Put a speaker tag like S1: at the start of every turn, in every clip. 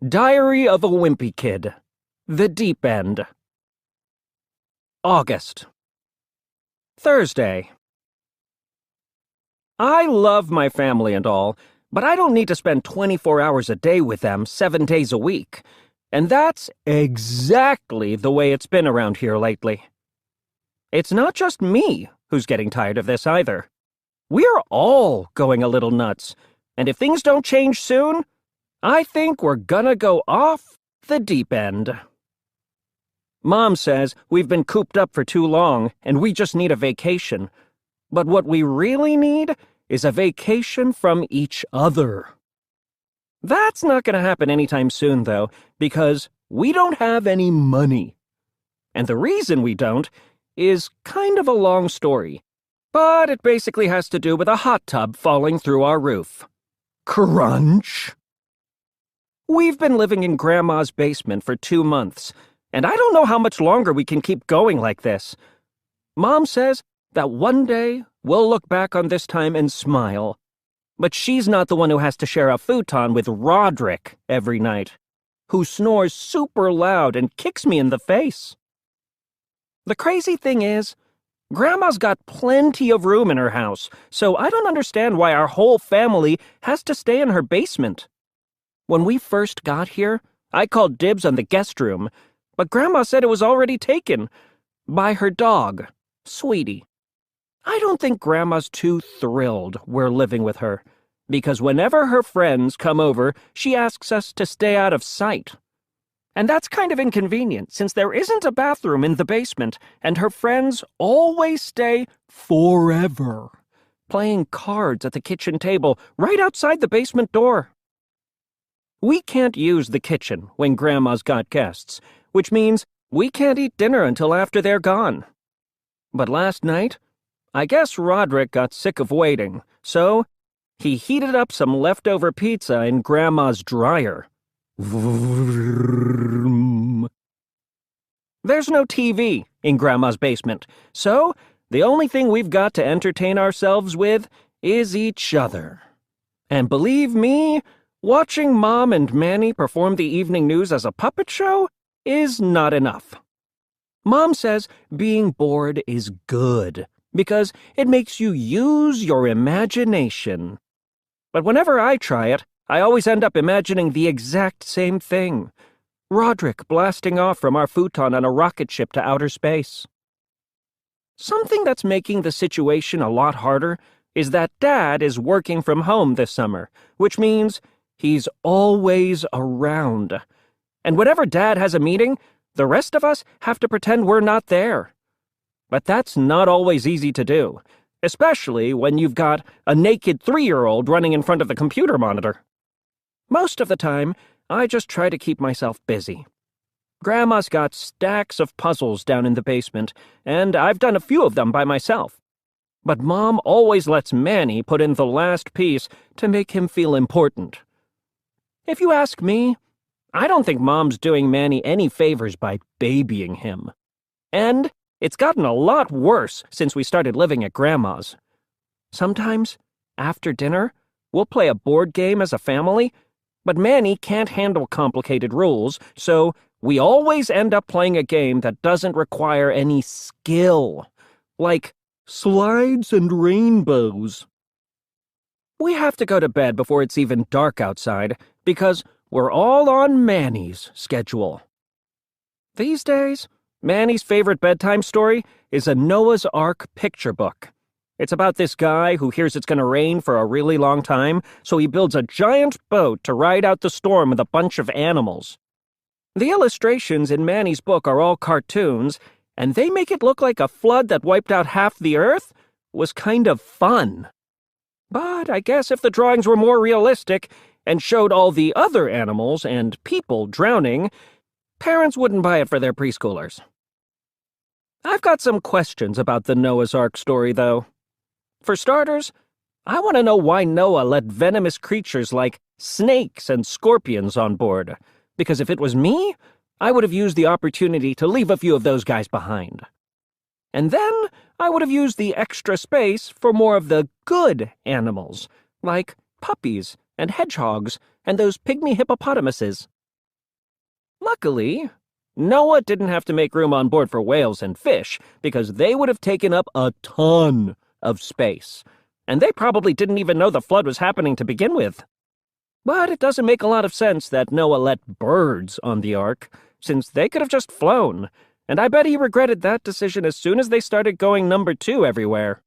S1: Diary of a Wimpy Kid. The Deep End. August. Thursday. I love my family and all, but I don't need to spend 24 hours a day with them 7 days a week. And that's exactly the way it's been around here lately. It's not just me who's getting tired of this either. We're all going a little nuts, and if things don't change soon, I think we're gonna go off the deep end. Mom says we've been cooped up for too long, and we just need a vacation. But what we really need is a vacation from each other. That's not gonna happen anytime soon, though, because we don't have any money. And the reason we don't is kind of a long story, but it basically has to do with a hot tub falling through our roof. Crunch! We've been living in Grandma's basement for 2 months, and I don't know how much longer we can keep going like this. Mom says that one day we'll look back on this time and smile, but she's not the one who has to share a futon with Roderick every night, who snores super loud and kicks me in the face. The crazy thing is, Grandma's got plenty of room in her house, so I don't understand why our whole family has to stay in her basement. When we first got here, I called dibs on the guest room, but Grandma said it was already taken by her dog, Sweetie. I don't think Grandma's too thrilled we're living with her, because whenever her friends come over, she asks us to stay out of sight. And that's kind of inconvenient, since there isn't a bathroom in the basement, and her friends always stay forever, playing cards at the kitchen table right outside the basement door. We can't use the kitchen when Grandma's got guests, which means we can't eat dinner until after they're gone. But last night, I guess Roderick got sick of waiting, so he heated up some leftover pizza in Grandma's dryer. There's no TV in Grandma's basement, so the only thing we've got to entertain ourselves with is each other. And believe me, watching Mom and Manny perform the evening news as a puppet show is not enough. Mom says being bored is good because it makes you use your imagination. But whenever I try it, I always end up imagining the exact same thing. Roderick blasting off from our futon on a rocket ship to outer space. Something that's making the situation a lot harder is that Dad is working from home this summer, which means he's always around. And whenever Dad has a meeting, the rest of us have to pretend we're not there. But that's not always easy to do, especially when you've got a naked 3-year-old running in front of the computer monitor. Most of the time, I just try to keep myself busy. Grandma's got stacks of puzzles down in the basement, and I've done a few of them by myself. But Mom always lets Manny put in the last piece to make him feel important. If you ask me, I don't think Mom's doing Manny any favors by babying him. And it's gotten a lot worse since we started living at Grandma's. Sometimes, after dinner, we'll play a board game as a family, but Manny can't handle complicated rules, so we always end up playing a game that doesn't require any skill, like slides and rainbows. We have to go to bed before it's even dark outside, because we're all on Manny's schedule. These days, Manny's favorite bedtime story is a Noah's Ark picture book. It's about this guy who hears it's going to rain for a really long time, so he builds a giant boat to ride out the storm with a bunch of animals. The illustrations in Manny's book are all cartoons, and they make it look like a flood that wiped out half the earth was kind of fun. But I guess if the drawings were more realistic and showed all the other animals and people drowning, parents wouldn't buy it for their preschoolers. I've got some questions about the Noah's Ark story, though. For starters, I want to know why Noah let venomous creatures like snakes and scorpions on board, because if it was me, I would have used the opportunity to leave a few of those guys behind. And then I would have used the extra space for more of the good animals, like puppies and hedgehogs and those pygmy hippopotamuses. Luckily, Noah didn't have to make room on board for whales and fish, because they would have taken up a ton of space, and they probably didn't even know the flood was happening to begin with. But it doesn't make a lot of sense that Noah let birds on the ark, since they could have just flown, and I bet he regretted that decision as soon as they started going number 2 everywhere.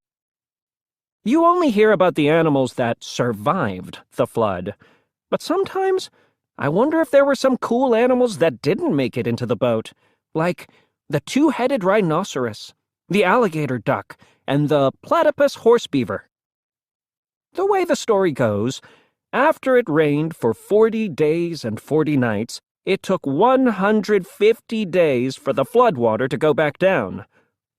S1: You only hear about the animals that survived the flood, but sometimes I wonder if there were some cool animals that didn't make it into the boat, like the 2-headed rhinoceros, the alligator duck, and the platypus horse beaver. The way the story goes, after it rained for 40 days and 40 nights, it took 150 days for the floodwater to go back down.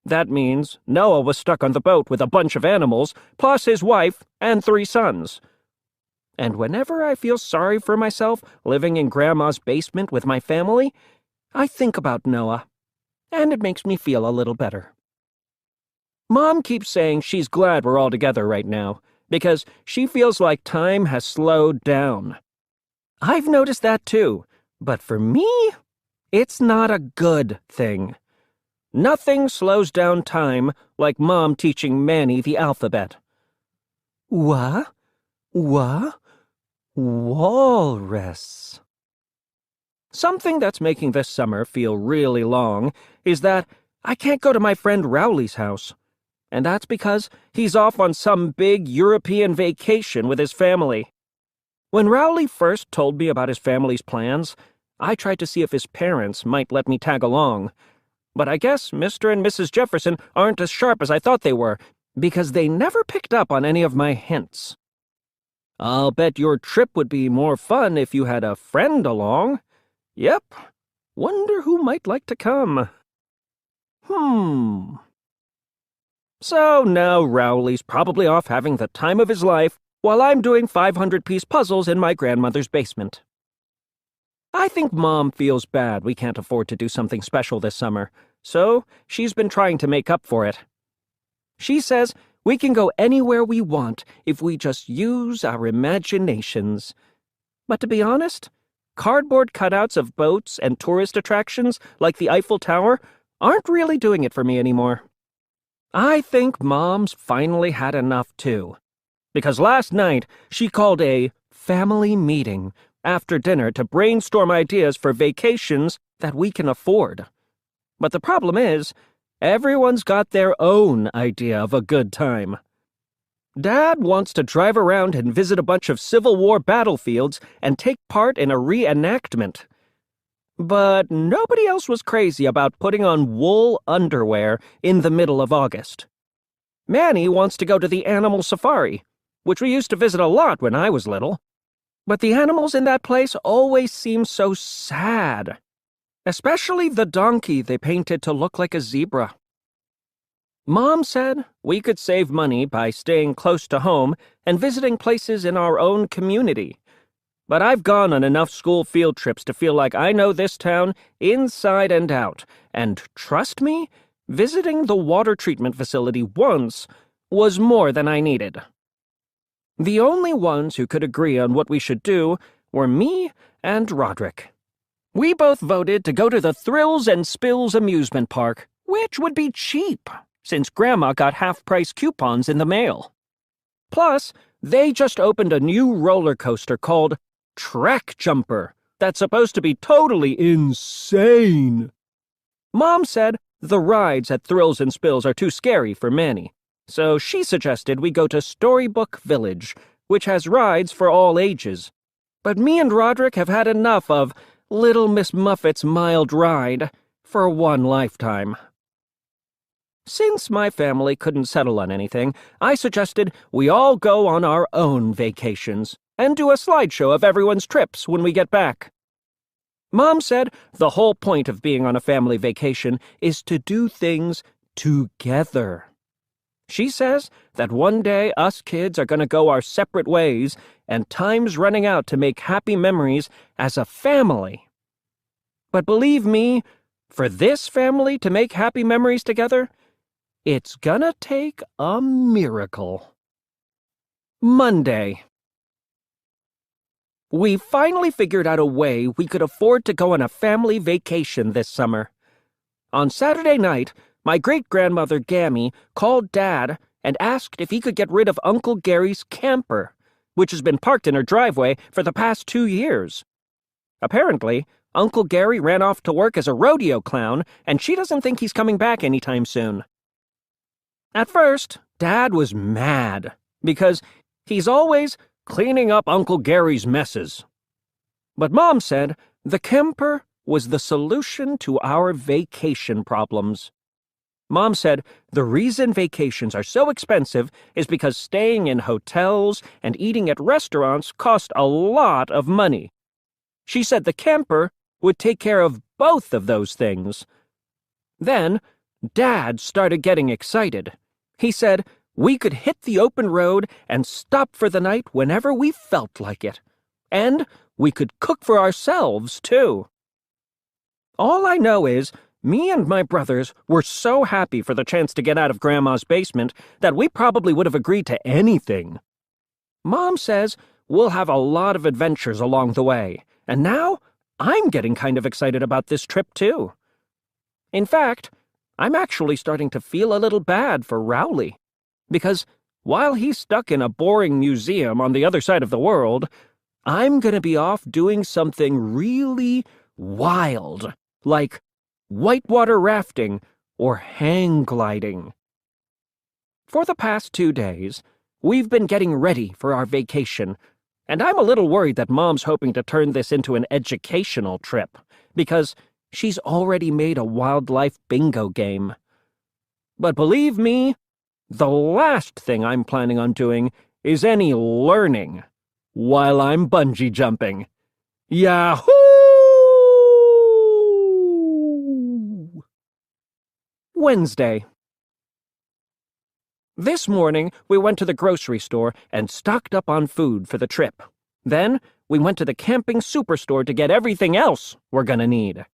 S1: That means Noah was stuck on the boat with a bunch of animals, plus his wife and 3 sons. And whenever I feel sorry for myself living in Grandma's basement with my family, I think about Noah, and it makes me feel a little better. Mom keeps saying she's glad we're all together right now, because she feels like time has slowed down. I've noticed that too, but for me, it's not a good thing. Nothing slows down time like Mom teaching Manny the alphabet. Walrus. Something that's making this summer feel really long is that I can't go to my friend Rowley's house. And that's because he's off on some big European vacation with his family. When Rowley first told me about his family's plans, I tried to see if his parents might let me tag along. But I guess Mr. and Mrs. Jefferson aren't as sharp as I thought they were, because they never picked up on any of my hints. I'll bet your trip would be more fun if you had a friend along. Yep. Wonder who might like to come. So now Rowley's probably off having the time of his life while I'm doing 500-piece puzzles in my grandmother's basement. I think Mom feels bad we can't afford to do something special this summer, so she's been trying to make up for it. She says we can go anywhere we want if we just use our imaginations. But to be honest, cardboard cutouts of boats and tourist attractions like the Eiffel Tower aren't really doing it for me anymore. I think Mom's finally had enough, too. Because last night, she called a family meeting after dinner to brainstorm ideas for vacations that we can afford. But the problem is, everyone's got their own idea of a good time. Dad wants to drive around and visit a bunch of Civil War battlefields and take part in a reenactment. But nobody else was crazy about putting on wool underwear in the middle of August. Manny wants to go to the animal safari, which we used to visit a lot when I was little. But the animals in that place always seem so sad. Especially the donkey they painted to look like a zebra. Mom said we could save money by staying close to home and visiting places in our own community. But I've gone on enough school field trips to feel like I know this town inside and out, and trust me, visiting the water treatment facility once was more than I needed. The only ones who could agree on what we should do were me and Roderick. We both voted to go to the Thrills and Spills amusement park, which would be cheap, since Grandma got half-price coupons in the mail. Plus, they just opened a new roller coaster called Track Jumper that's supposed to be totally insane. Mom said the rides at Thrills and Spills are too scary for Manny, so she suggested we go to Storybook Village, which has rides for all ages. But me and Roderick have had enough of Little Miss Muffet's mild ride for one lifetime. Since my family couldn't settle on anything, I suggested we all go on our own vacations and do a slideshow of everyone's trips when we get back. Mom said the whole point of being on a family vacation is to do things together. She says that one day us kids are going to go our separate ways and time's running out to make happy memories as a family. But believe me, for this family to make happy memories together, it's gonna take a miracle. Monday. We finally figured out a way we could afford to go on a family vacation this summer. On Saturday night, my great-grandmother Gammy called Dad and asked if he could get rid of Uncle Gary's camper, which has been parked in her driveway for the past 2 years. Apparently, Uncle Gary ran off to work as a rodeo clown, and she doesn't think he's coming back anytime soon. At first, Dad was mad, because he's always cleaning up Uncle Gary's messes. But Mom said the camper was the solution to our vacation problems. Mom said the reason vacations are so expensive is because staying in hotels and eating at restaurants cost a lot of money. She said the camper would take care of both of those things. Then, Dad started getting excited. He said we could hit the open road and stop for the night whenever we felt like it. And we could cook for ourselves, too. All I know is me and my brothers were so happy for the chance to get out of Grandma's basement that we probably would have agreed to anything. Mom says we'll have a lot of adventures along the way, and now I'm getting kind of excited about this trip, too. In fact, I'm actually starting to feel a little bad for Rowley, because while he's stuck in a boring museum on the other side of the world, I'm going to be off doing something really wild, like whitewater rafting or hang gliding. For the past 2 days, we've been getting ready for our vacation, and I'm a little worried that Mom's hoping to turn this into an educational trip, because she's already made a wildlife bingo game. But believe me, the last thing I'm planning on doing is any learning while I'm bungee jumping. Yahoo! Wednesday. This morning, we went to the grocery store and stocked up on food for the trip. Then, we went to the camping superstore to get everything else we're gonna need.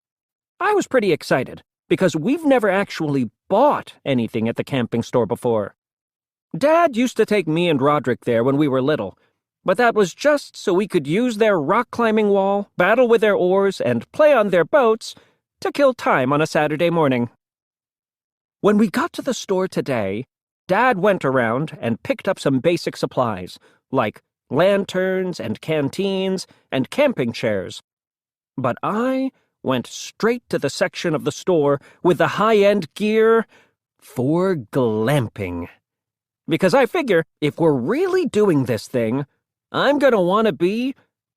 S1: I was pretty excited, because we've never actually bought anything at the camping store before. Dad used to take me and Roderick there when we were little, but that was just so we could use their rock-climbing wall, battle with their oars, and play on their boats to kill time on a Saturday morning. When we got to the store today, Dad went around and picked up some basic supplies, like lanterns and canteens and camping chairs. But I went straight to the section of the store with the high-end gear for glamping. Because I figure if we're really doing this thing, I'm gonna want to be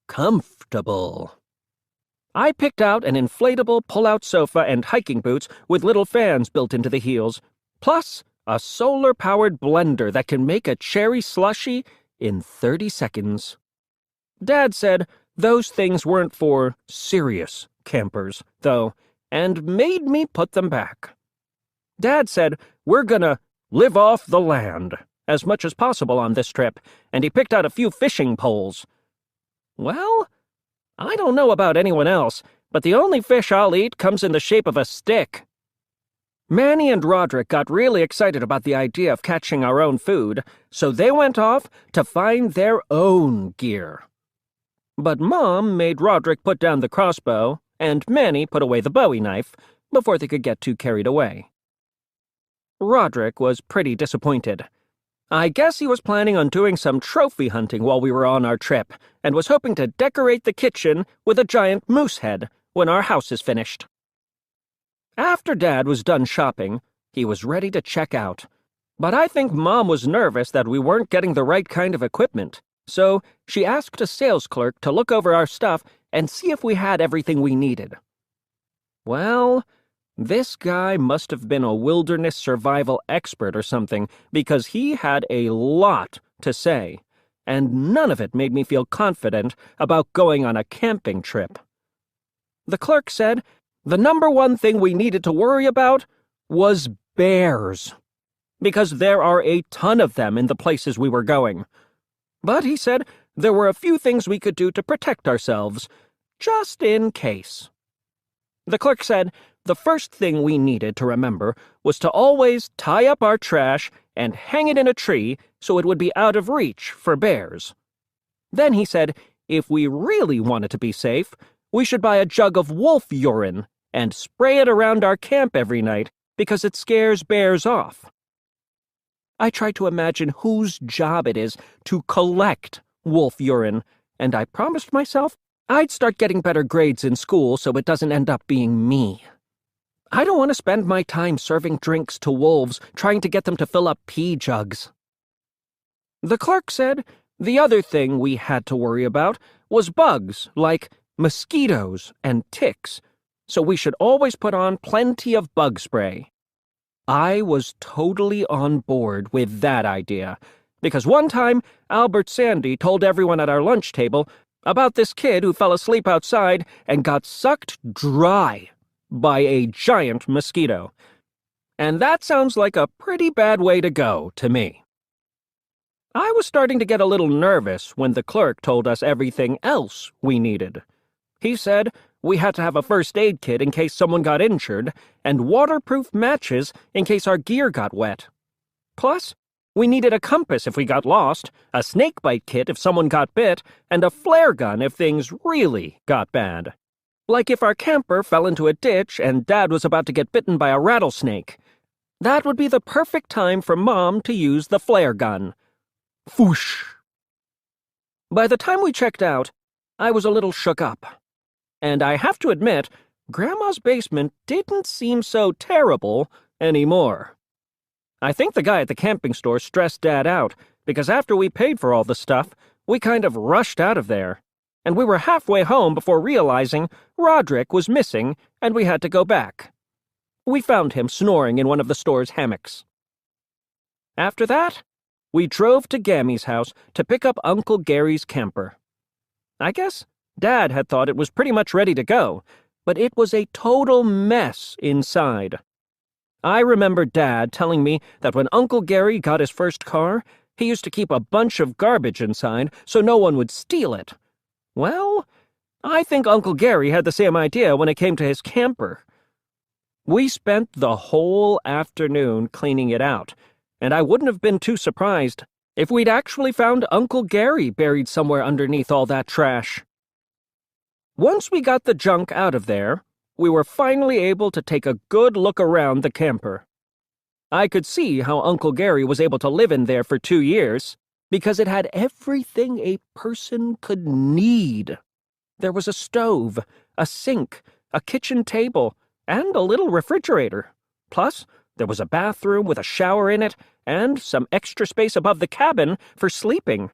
S1: comfortable. I picked out an inflatable pull-out sofa and hiking boots with little fans built into the heels, plus a solar-powered blender that can make a cherry slushie in 30 seconds. Dad said those things weren't for serious campers, though, and made me put them back. Dad said we're gonna live off the land as much as possible on this trip, and he picked out a few fishing poles. Well, I don't know about anyone else, but the only fish I'll eat comes in the shape of a stick. Manny and Roderick got really excited about the idea of catching our own food, so they went off to find their own gear. But Mom made Roderick put down the crossbow, and Manny put away the bowie knife before they could get too carried away. Roderick was pretty disappointed. I guess he was planning on doing some trophy hunting while we were on our trip, and was hoping to decorate the kitchen with a giant moose head when our house is finished. After Dad was done shopping, he was ready to check out. But I think Mom was nervous that we weren't getting the right kind of equipment, so she asked a sales clerk to look over our stuff and see if we had everything we needed. Well, this guy must have been a wilderness survival expert or something, because he had a lot to say, and none of it made me feel confident about going on a camping trip. The clerk said the number one thing we needed to worry about was bears, because there are a ton of them in the places we were going. But he said there were a few things we could do to protect ourselves, just in case. The clerk said the first thing we needed to remember was to always tie up our trash and hang it in a tree so it would be out of reach for bears. Then he said if we really wanted to be safe, we should buy a jug of wolf urine and spray it around our camp every night because it scares bears off. I tried to imagine whose job it is to collect wolf urine, and I promised myself I'd start getting better grades in school so it doesn't end up being me. I don't want to spend my time serving drinks to wolves, trying to get them to fill up pee jugs. The clerk said the other thing we had to worry about was bugs, like mosquitoes and ticks, so we should always put on plenty of bug spray. I was totally on board with that idea, because one time Albert Sandy told everyone at our lunch table about this kid who fell asleep outside and got sucked dry by a giant mosquito. And that sounds like a pretty bad way to go to me. I was starting to get a little nervous when the clerk told us everything else we needed. He said we had to have a first aid kit in case someone got injured, and waterproof matches in case our gear got wet. Plus, we needed a compass if we got lost, a snakebite kit if someone got bit, and a flare gun if things really got bad. Like if our camper fell into a ditch and Dad was about to get bitten by a rattlesnake. That would be the perfect time for Mom to use the flare gun. Whoosh! By the time we checked out, I was a little shook up. And I have to admit, Grandma's basement didn't seem so terrible anymore. I think the guy at the camping store stressed Dad out, because after we paid for all the stuff, we kind of rushed out of there. And we were halfway home before realizing Roderick was missing and we had to go back. We found him snoring in one of the store's hammocks. After that, we drove to Gammy's house to pick up Uncle Gary's camper. I guess Dad had thought it was pretty much ready to go, but it was a total mess inside. I remember Dad telling me that when Uncle Gary got his first car, he used to keep a bunch of garbage inside so no one would steal it. Well, I think Uncle Gary had the same idea when it came to his camper. We spent the whole afternoon cleaning it out, and I wouldn't have been too surprised if we'd actually found Uncle Gary buried somewhere underneath all that trash. Once we got the junk out of there, we were finally able to take a good look around the camper. I could see how Uncle Gary was able to live in there for 2 years, because it had everything a person could need. There was a stove, a sink, a kitchen table, and a little refrigerator. Plus, there was a bathroom with a shower in it, and some extra space above the cabin for sleeping.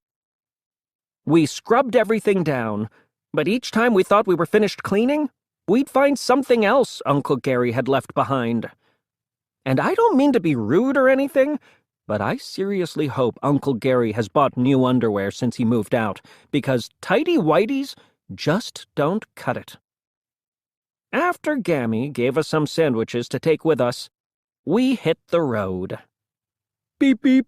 S1: We scrubbed everything down, but each time we thought we were finished cleaning, we'd find something else Uncle Gary had left behind. And I don't mean to be rude or anything, but I seriously hope Uncle Gary has bought new underwear since he moved out, because tighty-whities just don't cut it. After Gammy gave us some sandwiches to take with us, we hit the road. Beep, beep.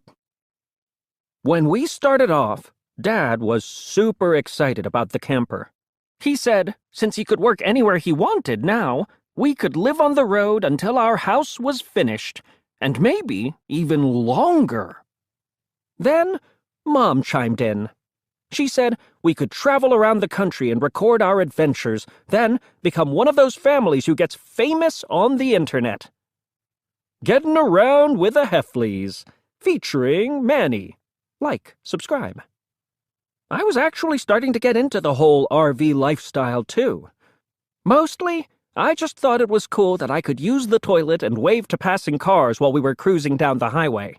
S1: When we started off, Dad was super excited about the camper. He said, since he could work anywhere he wanted now, we could live on the road until our house was finished, and maybe even longer. Then, Mom chimed in. She said we could travel around the country and record our adventures, then become one of those families who gets famous on the internet. Getting Around with the Heffleys, featuring Manny. Like, subscribe. I was actually starting to get into the whole RV lifestyle, too. Mostly, I just thought it was cool that I could use the toilet and wave to passing cars while we were cruising down the highway.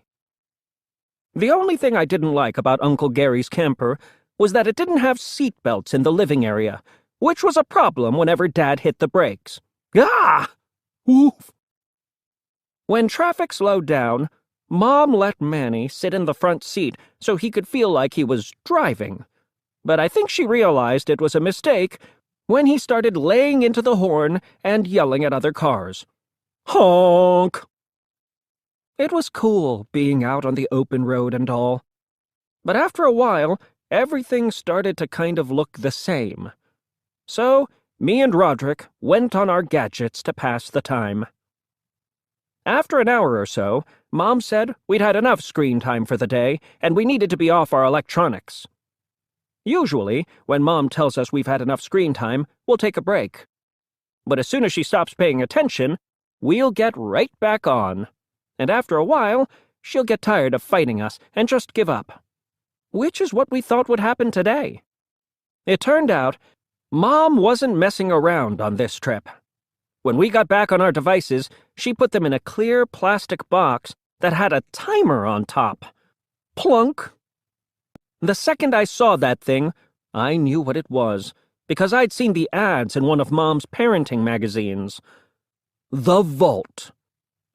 S1: The only thing I didn't like about Uncle Gary's camper was that it didn't have seat belts in the living area, which was a problem whenever Dad hit the brakes. Ah! Oof! When traffic slowed down, Mom let Manny sit in the front seat so he could feel like he was driving. But I think she realized it was a mistake when he started laying into the horn and yelling at other cars. Honk! It was cool being out on the open road and all. But after a while, everything started to kind of look the same. So, me and Roderick went on our gadgets to pass the time. After an hour or so, Mom said we'd had enough screen time for the day and we needed to be off our electronics. Usually, when Mom tells us we've had enough screen time, we'll take a break. But as soon as she stops paying attention, we'll get right back on. And after a while, she'll get tired of fighting us and just give up. Which is what we thought would happen today. It turned out, Mom wasn't messing around on this trip. When we got back on our devices, she put them in a clear plastic box that had a timer on top. Plunk! The second I saw that thing, I knew what it was, because I'd seen the ads in one of Mom's parenting magazines. The Vault.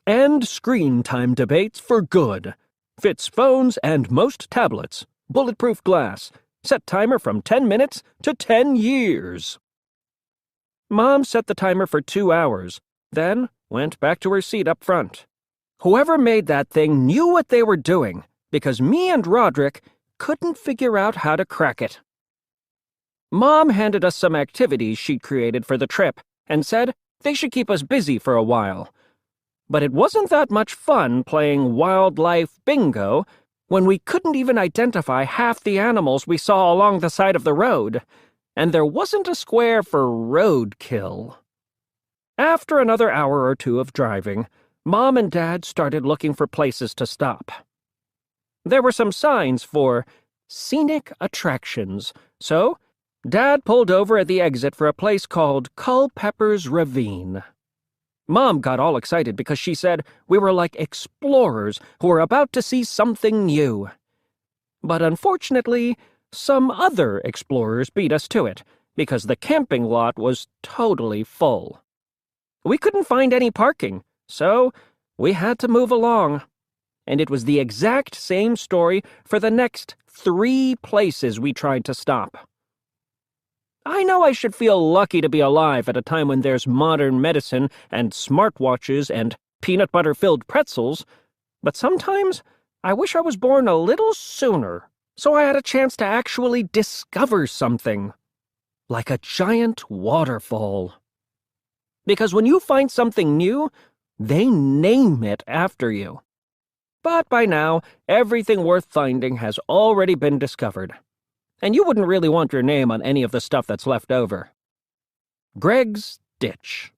S1: End screen time debates for good. Fits phones and most tablets. Bulletproof glass. Set timer from 10 minutes to 10 years. Mom set the timer for 2 hours, then went back to her seat up front. Whoever made that thing knew what they were doing, because me and Roderick couldn't figure out how to crack it. Mom handed us some activities she'd created for the trip and said they should keep us busy for a while. But it wasn't that much fun playing wildlife bingo when we couldn't even identify half the animals we saw along the side of the road, and there wasn't a square for roadkill. After another hour or two of driving, Mom and Dad started looking for places to stop. There were some signs for scenic attractions, so Dad pulled over at the exit for a place called Culpepper's Ravine. Mom got all excited because she said we were like explorers who were about to see something new. But unfortunately, some other explorers beat us to it, because the camping lot was totally full. We couldn't find any parking, so we had to move along. And it was the exact same story for the next 3 places we tried to stop. I know I should feel lucky to be alive at a time when there's modern medicine and smartwatches and peanut butter-filled pretzels, but sometimes I wish I was born a little sooner, so I had a chance to actually discover something, like a giant waterfall. Because when you find something new, they name it after you. But by now, everything worth finding has already been discovered. And you wouldn't really want your name on any of the stuff that's left over. Greg's Ditch.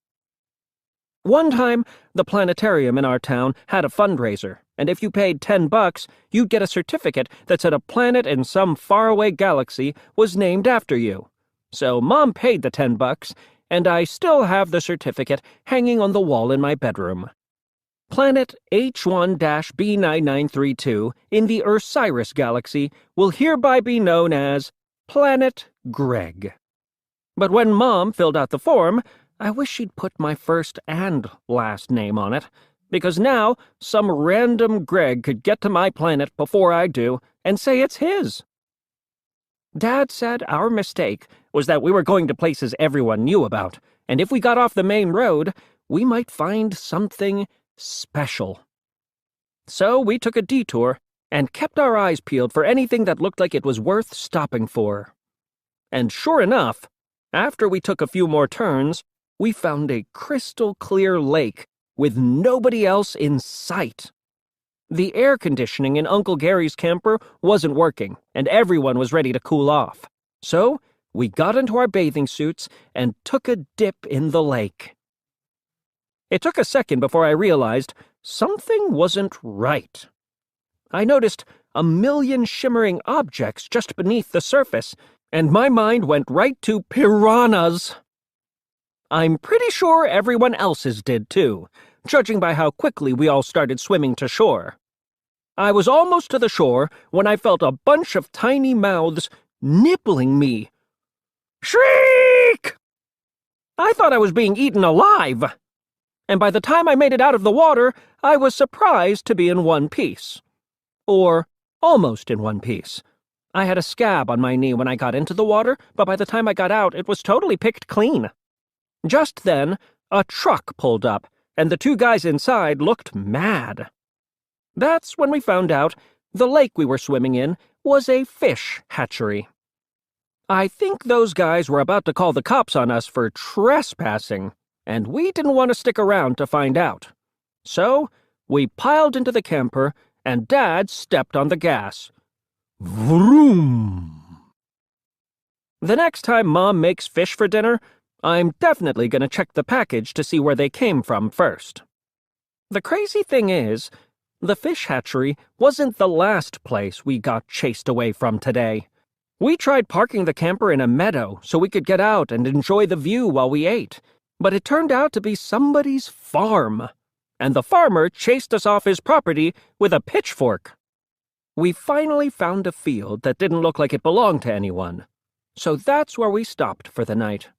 S1: One time, the planetarium in our town had a fundraiser, and if you paid $10, you'd get a certificate that said a planet in some faraway galaxy was named after you. So Mom paid the $10, and I still have the certificate hanging on the wall in my bedroom. Planet H1-B9932 in the Osiris galaxy will hereby be known as Planet Greg. But when Mom filled out the form, I wish she'd put my first and last name on it, because now some random Greg could get to my planet before I do and say it's his. Dad said our mistake was that we were going to places everyone knew about, and if we got off the main road, we might find something special. So we took a detour and kept our eyes peeled for anything that looked like it was worth stopping for. And sure enough, after we took a few more turns, we found a crystal-clear lake with nobody else in sight. The air conditioning in Uncle Gary's camper wasn't working, and everyone was ready to cool off. So we got into our bathing suits and took a dip in the lake. It took a second before I realized something wasn't right. I noticed a million shimmering objects just beneath the surface, and my mind went right to piranhas. I'm pretty sure everyone else's did too, judging by how quickly we all started swimming to shore. I was almost to the shore when I felt a bunch of tiny mouths nibbling me. Shriek! I thought I was being eaten alive. And by the time I made it out of the water, I was surprised to be in one piece. Or almost in one piece. I had a scab on my knee when I got into the water, but by the time I got out, it was totally picked clean. Just then, a truck pulled up, and the 2 guys inside looked mad. That's when we found out the lake we were swimming in was a fish hatchery. I think those guys were about to call the cops on us for trespassing, and we didn't want to stick around to find out. So we piled into the camper, and Dad stepped on the gas. Vroom! The next time Mom makes fish for dinner, I'm definitely going to check the package to see where they came from first. The crazy thing is, the fish hatchery wasn't the last place we got chased away from today. We tried parking the camper in a meadow so we could get out and enjoy the view while we ate, but it turned out to be somebody's farm, and the farmer chased us off his property with a pitchfork. We finally found a field that didn't look like it belonged to anyone, so that's where we stopped for the night.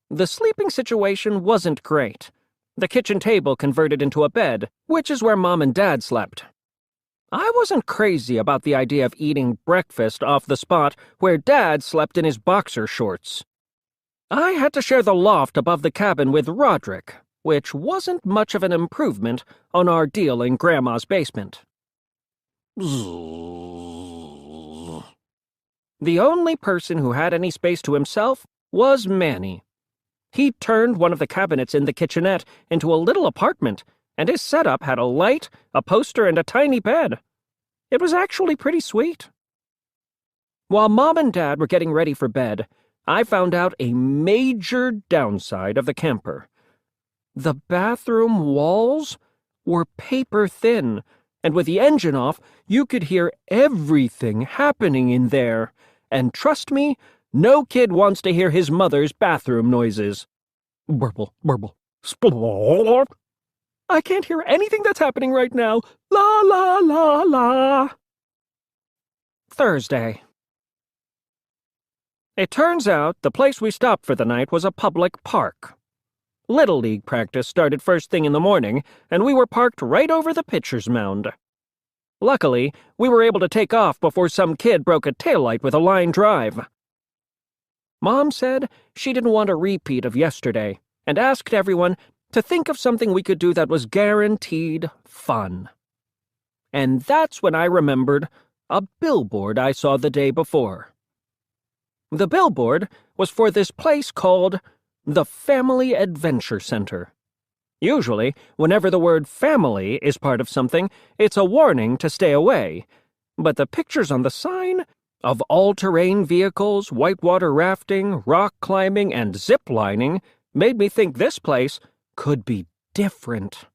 S1: The sleeping situation wasn't great. The kitchen table converted into a bed, which is where Mom and Dad slept. I wasn't crazy about the idea of eating breakfast off the spot where Dad slept in his boxer shorts. I had to share the loft above the cabin with Roderick, which wasn't much of an improvement on our deal in Grandma's basement. The only person who had any space to himself was Manny. He turned one of the cabinets in the kitchenette into a little apartment, and his setup had a light, a poster, and a tiny bed. It was actually pretty sweet. While Mom and Dad were getting ready for bed, I found out a major downside of the camper. The bathroom walls were paper thin, and with the engine off, you could hear everything happening in there. And trust me, no kid wants to hear his mother's bathroom noises. Burble, burble, splorp. I can't hear anything that's happening right now. La, la, la, la. Thursday. It turns out the place we stopped for the night was a public park. Little League practice started first thing in the morning, and we were parked right over the pitcher's mound. Luckily, we were able to take off before some kid broke a taillight with a line drive. Mom said she didn't want a repeat of yesterday, and asked everyone to think of something we could do that was guaranteed fun. And that's when I remembered a billboard I saw the day before. The billboard was for this place called the Family Adventure Center. Usually, whenever the word family is part of something, it's a warning to stay away. But the pictures on the sign of all-terrain vehicles, whitewater rafting, rock climbing, and zip lining made me think this place could be different.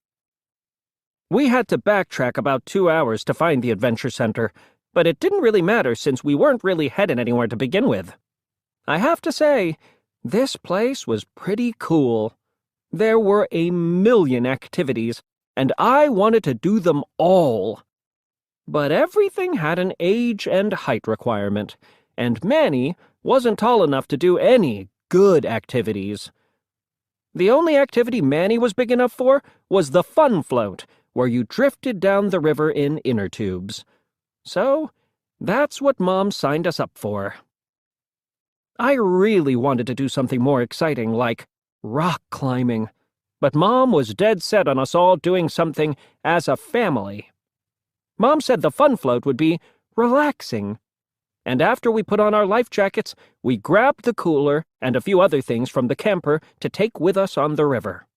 S1: We had to backtrack about 2 hours to find the Adventure Center, but it didn't really matter since we weren't really headed anywhere to begin with. I have to say, this place was pretty cool. There were a million activities, and I wanted to do them all. But everything had an age and height requirement, and Manny wasn't tall enough to do any good activities. The only activity Manny was big enough for was the fun float, where you drifted down the river in inner tubes. So, that's what Mom signed us up for. I really wanted to do something more exciting, like rock climbing, but Mom was dead set on us all doing something as a family. Mom said the fun float would be relaxing, and after we put on our life jackets, we grabbed the cooler and a few other things from the camper to take with us on the river.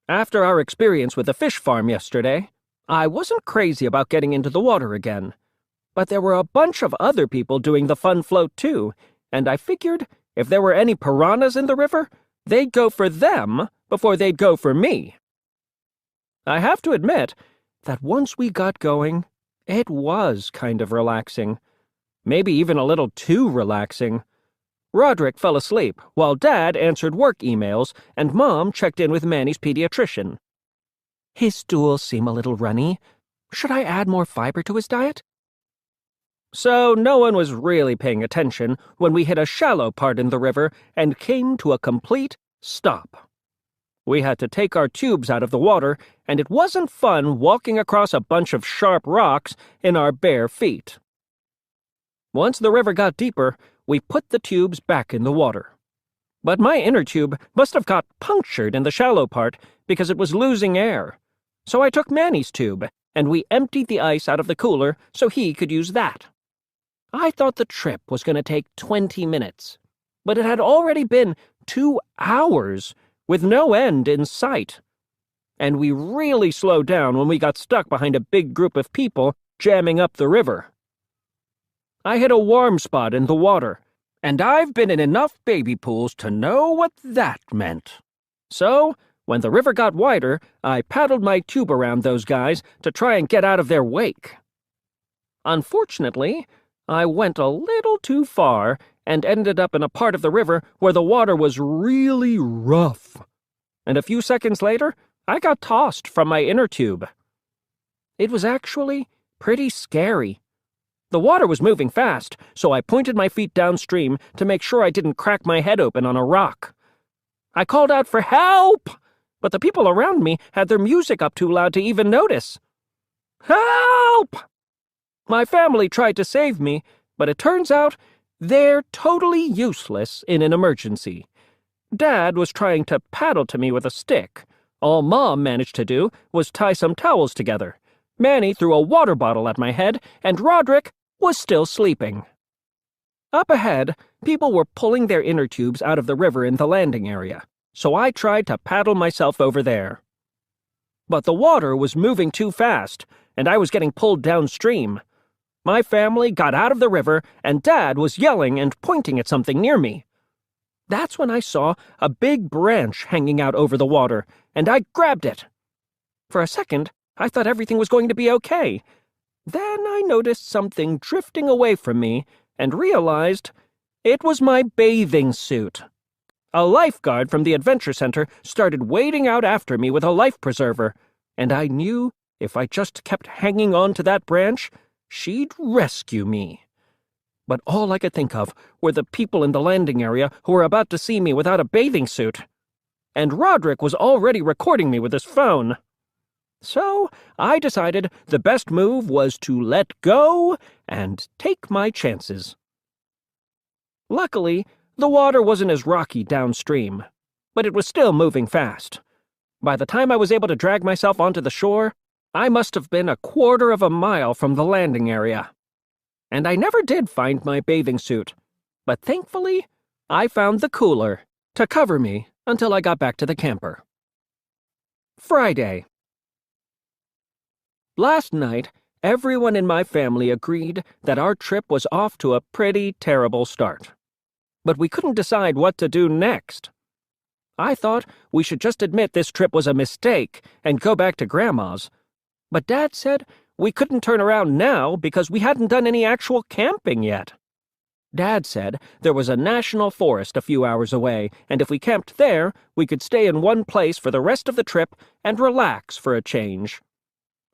S1: After our experience with the fish farm yesterday, I wasn't crazy about getting into the water again, but there were a bunch of other people doing the fun float too, and I figured if there were any piranhas in the river, they'd go for them before they'd go for me. I have to admit that once we got going, it was kind of relaxing. Maybe even a little too relaxing. Roderick fell asleep while Dad answered work emails and Mom checked in with Manny's pediatrician. His stools seem a little runny. Should I add more fiber to his diet? So no one was really paying attention when we hit a shallow part in the river and came to a complete stop. We had to take our tubes out of the water, and it wasn't fun walking across a bunch of sharp rocks in our bare feet. Once the river got deeper, we put the tubes back in the water. But my inner tube must have got punctured in the shallow part because it was losing air. So I took Manny's tube, and we emptied the ice out of the cooler so he could use that. I thought the trip was going to take 20 minutes, but it had already been 2 hours with no end in sight. And we really slowed down when we got stuck behind a big group of people jamming up the river. I hit a warm spot in the water, And I've been in enough baby pools to know what that meant. So, when the river got wider, I paddled my tube around those guys to try and get out of their wake. Unfortunately, I went a little too far and ended up in a part of the river where the water was really rough. And a few seconds later, I got tossed from my inner tube. It was actually pretty scary. The water was moving fast, so I pointed my feet downstream to make sure I didn't crack my head open on a rock. I called out for help, but the people around me had their music up too loud to even notice. Help! My family tried to save me, but it turns out they're totally useless in an emergency. Dad was trying to paddle to me with a stick. All Mom managed to do was tie some towels together. Manny threw a water bottle at my head, and Roderick was still sleeping. Up ahead, people were pulling their inner tubes out of the river in the landing area, so I tried to paddle myself over there. But the water was moving too fast, and I was getting pulled downstream. My family got out of the river, and Dad was yelling and pointing at something near me. That's when I saw a big branch hanging out over the water, and I grabbed it. For a second, I thought everything was going to be okay. Then I noticed something drifting away from me and realized it was my bathing suit. A lifeguard from the Adventure Center started wading out after me with a life preserver, and I knew if I just kept hanging on to that branch, she'd rescue me. But all I could think of were the people in the landing area who were about to see me without a bathing suit. And Roderick was already recording me with his phone. So I decided the best move was to let go and take my chances. Luckily, the water wasn't as rocky downstream, but it was still moving fast. By the time I was able to drag myself onto the shore, I must have been 1/4 of a mile from the landing area. And I never did find my bathing suit, but thankfully, I found the cooler to cover me until I got back to the camper. Friday. Last night, everyone in my family agreed that our trip was off to a pretty terrible start. But we couldn't decide what to do next. I thought we should just admit this trip was a mistake and go back to Grandma's. But Dad said we couldn't turn around now because we hadn't done any actual camping yet. Dad said there was a national forest a few hours away, and if we camped there, we could stay in one place for the rest of the trip and relax for a change.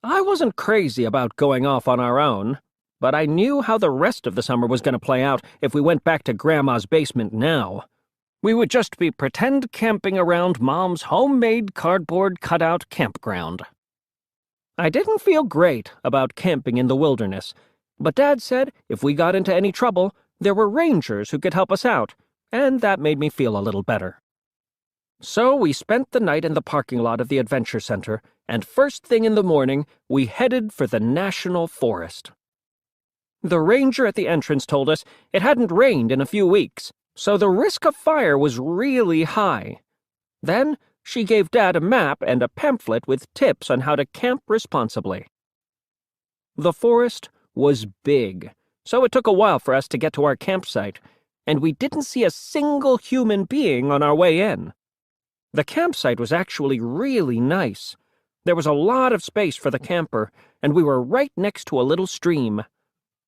S1: I wasn't crazy about going off on our own, but I knew how the rest of the summer was going to play out if we went back to Grandma's basement now. We would just be pretend camping around Mom's homemade cardboard cutout campground. I didn't feel great about camping in the wilderness, but Dad said if we got into any trouble, there were rangers who could help us out, and that made me feel a little better. So we spent the night in the parking lot of the Adventure Center, and first thing in the morning, we headed for the National Forest. The ranger at the entrance told us it hadn't rained in a few weeks, so the risk of fire was really high. Then she gave Dad a map and a pamphlet with tips on how to camp responsibly. The forest was big, so it took a while for us to get to our campsite, and we didn't see a single human being on our way in. The campsite was actually really nice. There was a lot of space for the camper, and we were right next to a little stream.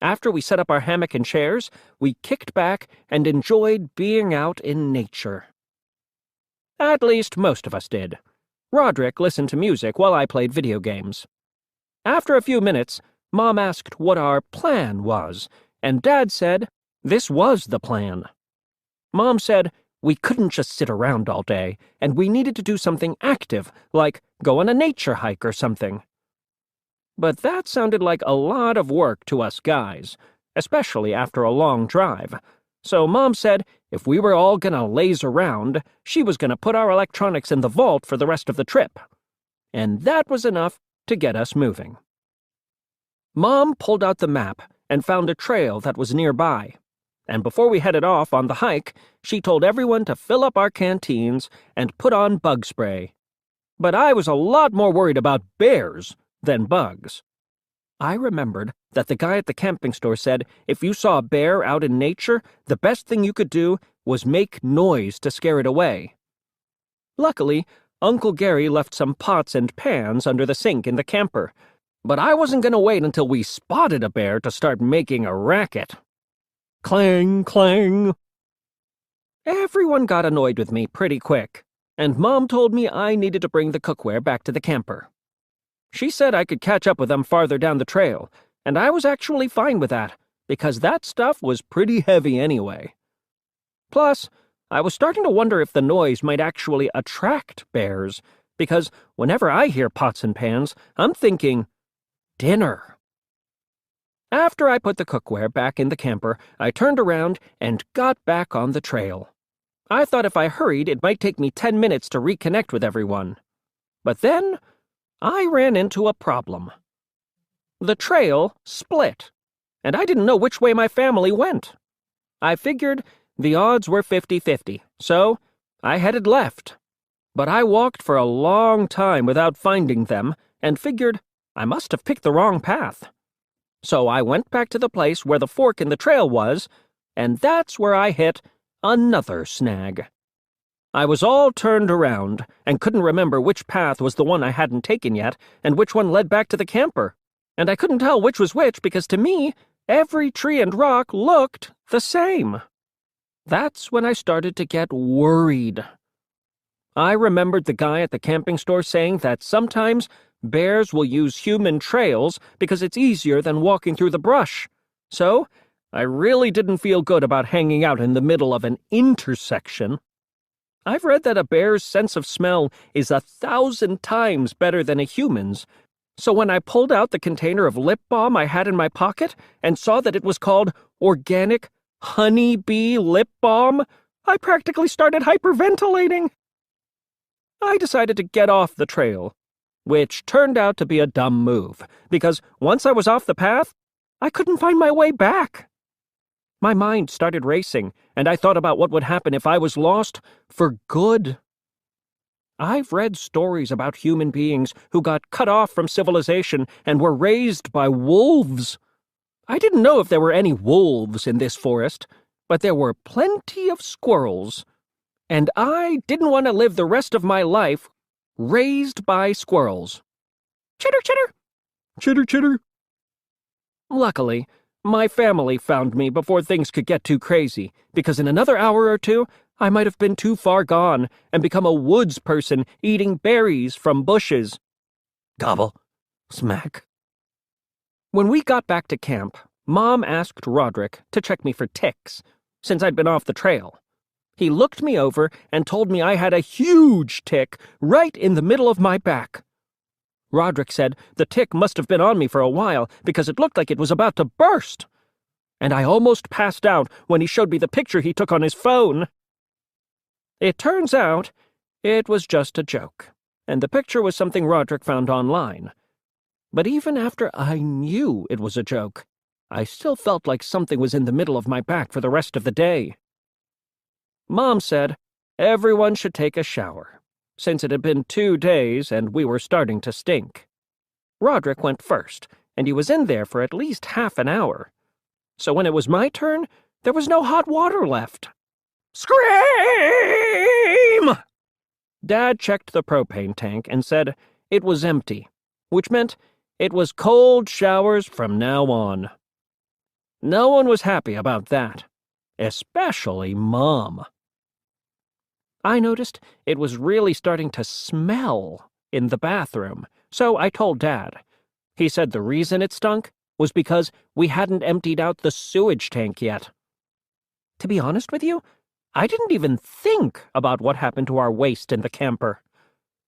S1: After we set up our hammock and chairs, we kicked back and enjoyed being out in nature. At least most of us did. Roderick listened to music while I played video games. After a few minutes, Mom asked what our plan was, and Dad said this was the plan. Mom said we couldn't just sit around all day, and we needed to do something active, like go on a nature hike or something. But that sounded like a lot of work to us guys, especially after a long drive. So Mom said if we were all gonna laze around, she was gonna put our electronics in the vault for the rest of the trip. And that was enough to get us moving. Mom pulled out the map and found a trail that was nearby. And before we headed off on the hike, she told everyone to fill up our canteens and put on bug spray. But I was a lot more worried about bears than bugs. I remembered that the guy at the camping store said if you saw a bear out in nature, the best thing you could do was make noise to scare it away. Luckily, Uncle Gary left some pots and pans under the sink in the camper, but I wasn't going to wait until we spotted a bear to start making a racket. Clang, clang. Everyone got annoyed with me pretty quick, and Mom told me I needed to bring the cookware back to the camper. She said I could catch up with them farther down the trail, and I was actually fine with that, because that stuff was pretty heavy anyway. Plus, I was starting to wonder if the noise might actually attract bears, because whenever I hear pots and pans, I'm thinking, dinner. After I put the cookware back in the camper, I turned around and got back on the trail. I thought if I hurried, it might take me 10 minutes to reconnect with everyone. But then, I ran into a problem. The trail split, and I didn't know which way my family went. I figured the odds were 50-50, so I headed left. But I walked for a long time without finding them, and figured I must have picked the wrong path. So I went back to the place where the fork in the trail was, and that's where I hit another snag. I was all turned around and couldn't remember which path was the one I hadn't taken yet and which one led back to the camper. And I couldn't tell which was which because to me, every tree and rock looked the same. That's when I started to get worried. I remembered the guy at the camping store saying that sometimes bears will use human trails because it's easier than walking through the brush. So, I really didn't feel good about hanging out in the middle of an intersection. I've read that a bear's sense of smell is 1,000 times better than a human's, so when I pulled out the container of lip balm I had in my pocket and saw that it was called organic honeybee lip balm, I practically started hyperventilating. I decided to get off the trail, which turned out to be a dumb move, because once I was off the path, I couldn't find my way back. My mind started racing, and I thought about what would happen if I was lost for good. I've read stories about human beings who got cut off from civilization and were raised by wolves. I didn't know if there were any wolves in this forest, but there were plenty of squirrels, and I didn't want to live the rest of my life raised by squirrels. Chitter, chitter! Chitter, chitter! Luckily, my family found me before things could get too crazy, because in another hour or two, I might have been too far gone and become a woods person eating berries from bushes. Gobble. Smack. When we got back to camp, Mom asked Roderick to check me for ticks, since I'd been off the trail. He looked me over and told me I had a huge tick right in the middle of my back. Roderick said the tick must have been on me for a while because it looked like it was about to burst. And I almost passed out when he showed me the picture he took on his phone. It turns out it was just a joke, and the picture was something Roderick found online. But even after I knew it was a joke, I still felt like something was in the middle of my back for the rest of the day. Mom said everyone should take a shower, since it had been 2 days and we were starting to stink. Roderick went first, and he was in there for at least half an hour. So when it was my turn, there was no hot water left. Scream! Dad checked the propane tank and said it was empty, which meant it was cold showers from now on. No one was happy about that, especially Mom. I noticed it was really starting to smell in the bathroom, so I told Dad. He said the reason it stunk was because we hadn't emptied out the sewage tank yet. To be honest with you, I didn't even think about what happened to our waste in the camper.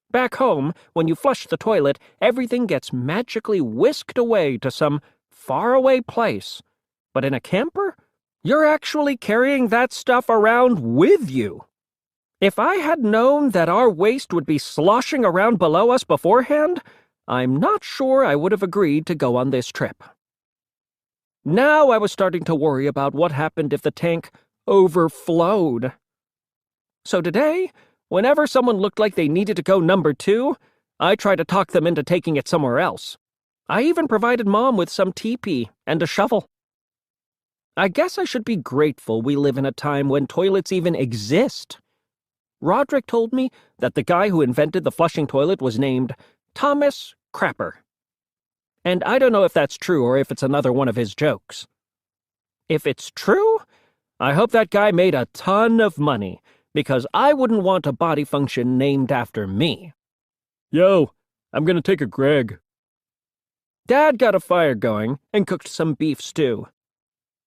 S1: Back home, when you flush the toilet, everything gets magically whisked away to some faraway place. But in a camper, you're actually carrying that stuff around with you. If I had known that our waste would be sloshing around below us beforehand, I'm not sure I would have agreed to go on this trip. Now I was starting to worry about what happened if the tank overflowed. So today, whenever someone looked like they needed to go number 2, I tried to talk them into taking it somewhere else. I even provided Mom with some teepee and a shovel. I guess I should be grateful we live in a time when toilets even exist. Roderick told me that the guy who invented the flushing toilet was named Thomas Crapper. And I don't know if that's true or if it's another one of his jokes. If it's true, I hope that guy made a ton of money, because I wouldn't want a body function named after me. Yo, I'm gonna take a Greg. Dad got a fire going and cooked some beef stew.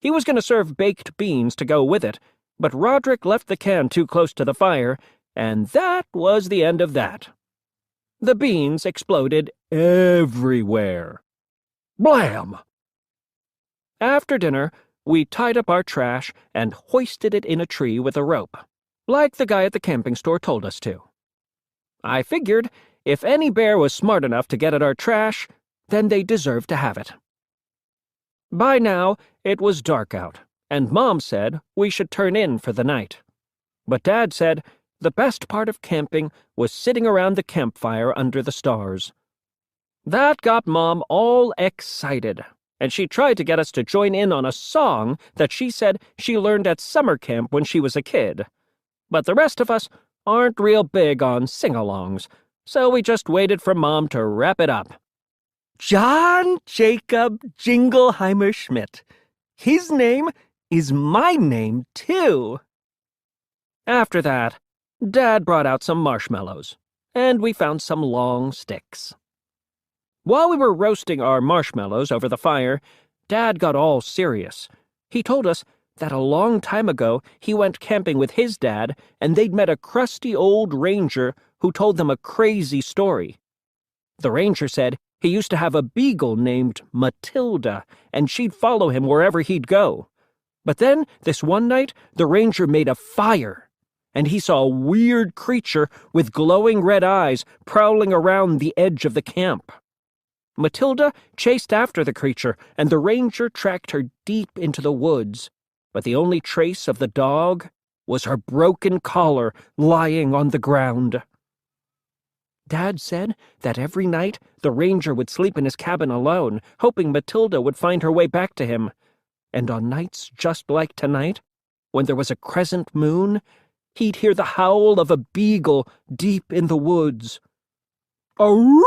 S1: He was gonna serve baked beans to go with it, but Roderick left the can too close to the fire, and that was the end of that. The beans exploded everywhere. Blam! After dinner, we tied up our trash and hoisted it in a tree with a rope, like the guy at the camping store told us to. I figured if any bear was smart enough to get at our trash, then they deserved to have it. By now, it was dark out, and Mom said we should turn in for the night. But Dad said the best part of camping was sitting around the campfire under the stars. That got Mom all excited, and she tried to get us to join in on a song that she said she learned at summer camp when she was a kid. But the rest of us aren't real big on sing-alongs, so we just waited for Mom to wrap it up. John Jacob Jingleheimer Schmidt. His name is my name, too. After that, Dad brought out some marshmallows, and we found some long sticks. While we were roasting our marshmallows over the fire, Dad got all serious. He told us that a long time ago he went camping with his dad, and they'd met a crusty old ranger who told them a crazy story. The ranger said he used to have a beagle named Matilda, and she'd follow him wherever he'd go. But then, this one night, the ranger made a fire, and he saw a weird creature with glowing red eyes prowling around the edge of the camp. Matilda chased after the creature, and the ranger tracked her deep into the woods, but the only trace of the dog was her broken collar lying on the ground. Dad said that every night the ranger would sleep in his cabin alone, hoping Matilda would find her way back to him. And on nights just like tonight, when there was a crescent moon, he'd hear the howl of a beagle deep in the woods. Aroo!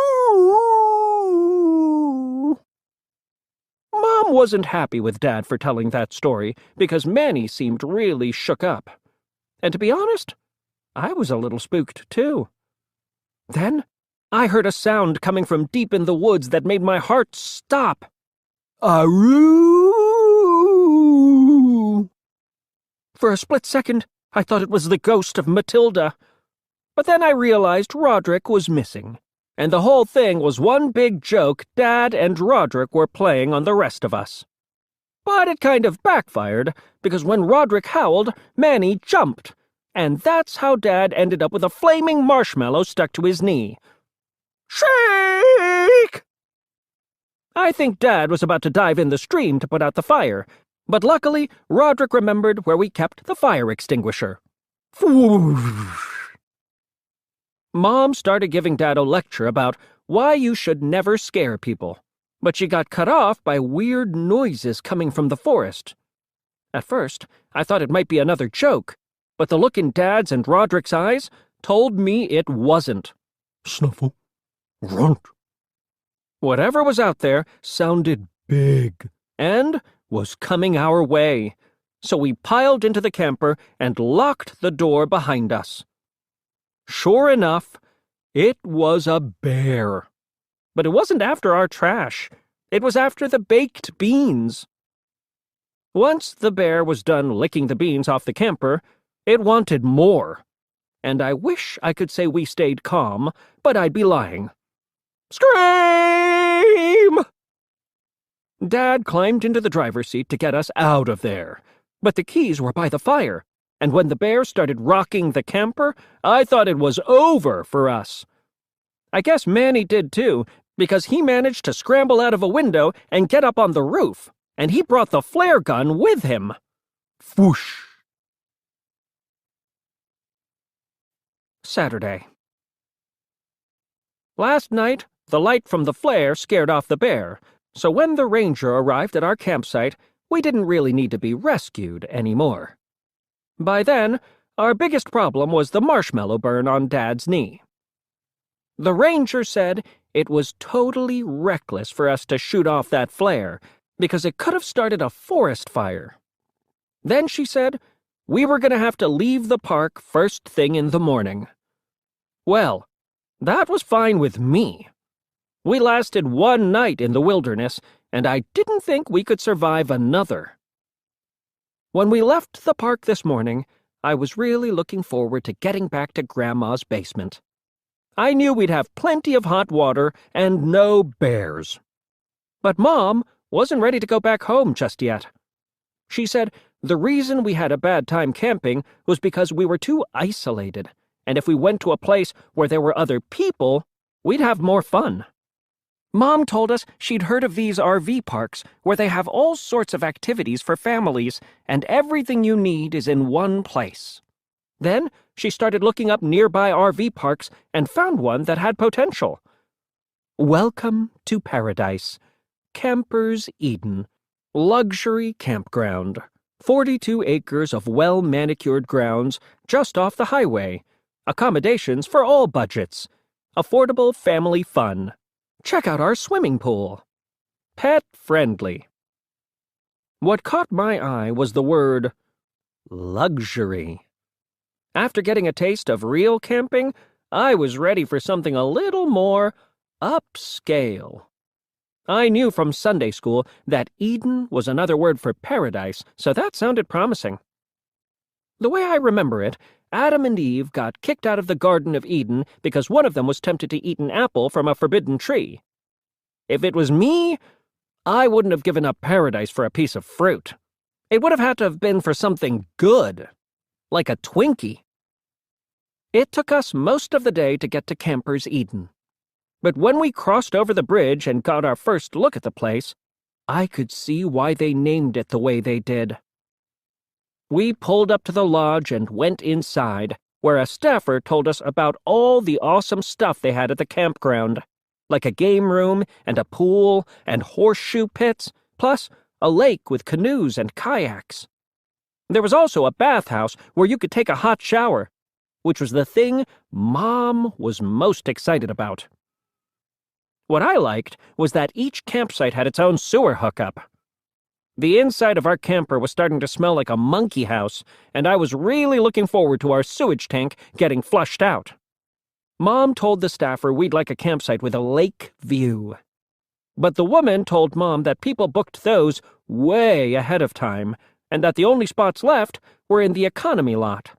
S1: Mom wasn't happy with Dad for telling that story, because Manny seemed really shook up. And to be honest, I was a little spooked, too. Then, I heard a sound coming from deep in the woods that made my heart stop. Aroo! For a split second, I thought it was the ghost of Matilda. But then I realized Roderick was missing, and the whole thing was one big joke Dad and Roderick were playing on the rest of us. But it kind of backfired, because when Roderick howled, Manny jumped, and that's how Dad ended up with a flaming marshmallow stuck to his knee. Shake! I think Dad was about to dive in the stream to put out the fire, but luckily Roderick remembered where we kept the fire extinguisher. Mom started giving Dad a lecture about why you should never scare people, but she got cut off by weird noises coming from the forest. At first, I thought it might be another joke, but the look in Dad's and Roderick's eyes told me it wasn't. Snuffle. Grunt. Whatever was out there sounded big and was coming our way, so we piled into the camper and locked the door behind us. Sure enough, it was a bear. But it wasn't after our trash. It was after the baked beans. Once the bear was done licking the beans off the camper, it wanted more. And I wish I could say we stayed calm, but I'd be lying. Scream! Dad climbed into the driver's seat to get us out of there, but the keys were by the fire, and when the bear started rocking the camper, I thought it was over for us. I guess Manny did too, because he managed to scramble out of a window and get up on the roof, and he brought the flare gun with him. Whoosh! Saturday. Last night, The light from the flare scared off the bear, so when the ranger arrived at our campsite, we didn't really need to be rescued anymore. By then, our biggest problem was the marshmallow burn on Dad's knee. The ranger said it was totally reckless for us to shoot off that flare, because it could have started a forest fire. Then she said we were going to have to leave the park first thing in the morning. Well, that was fine with me. We lasted one night in the wilderness, and I didn't think we could survive another. When we left the park this morning, I was really looking forward to getting back to Grandma's basement. I knew we'd have plenty of hot water and no bears. But Mom wasn't ready to go back home just yet. She said the reason we had a bad time camping was because we were too isolated, and if we went to a place where there were other people, we'd have more fun. Mom told us she'd heard of these RV parks where they have all sorts of activities for families, and everything you need is in one place. Then she started looking up nearby RV parks and found one that had potential. Welcome to Paradise, Campers Eden, luxury campground, 42 acres of well-manicured grounds just off the highway, accommodations for all budgets, affordable family fun. Check out our swimming pool. Pet-friendly. What caught my eye was the word luxury. After getting a taste of real camping, I was ready for something a little more upscale. I knew from Sunday school that Eden was another word for paradise, so that sounded promising. The way I remember it, Adam and Eve got kicked out of the Garden of Eden because one of them was tempted to eat an apple from a forbidden tree. If it was me, I wouldn't have given up paradise for a piece of fruit. It would have had to have been for something good, like a Twinkie. It took us most of the day to get to Campers Eden. But when we crossed over the bridge and got our first look at the place, I could see why they named it the way they did. We pulled up to the lodge and went inside, where a staffer told us about all the awesome stuff they had at the campground, like a game room and a pool and horseshoe pits, plus a lake with canoes and kayaks. There was also a bathhouse where you could take a hot shower, which was the thing Mom was most excited about. What I liked was that each campsite had its own sewer hookup. The inside of our camper was starting to smell like a monkey house, and I was really looking forward to our sewage tank getting flushed out. Mom told the staffer we'd like a campsite with a lake view. But the woman told Mom that people booked those way ahead of time, and that the only spots left were in the economy lot.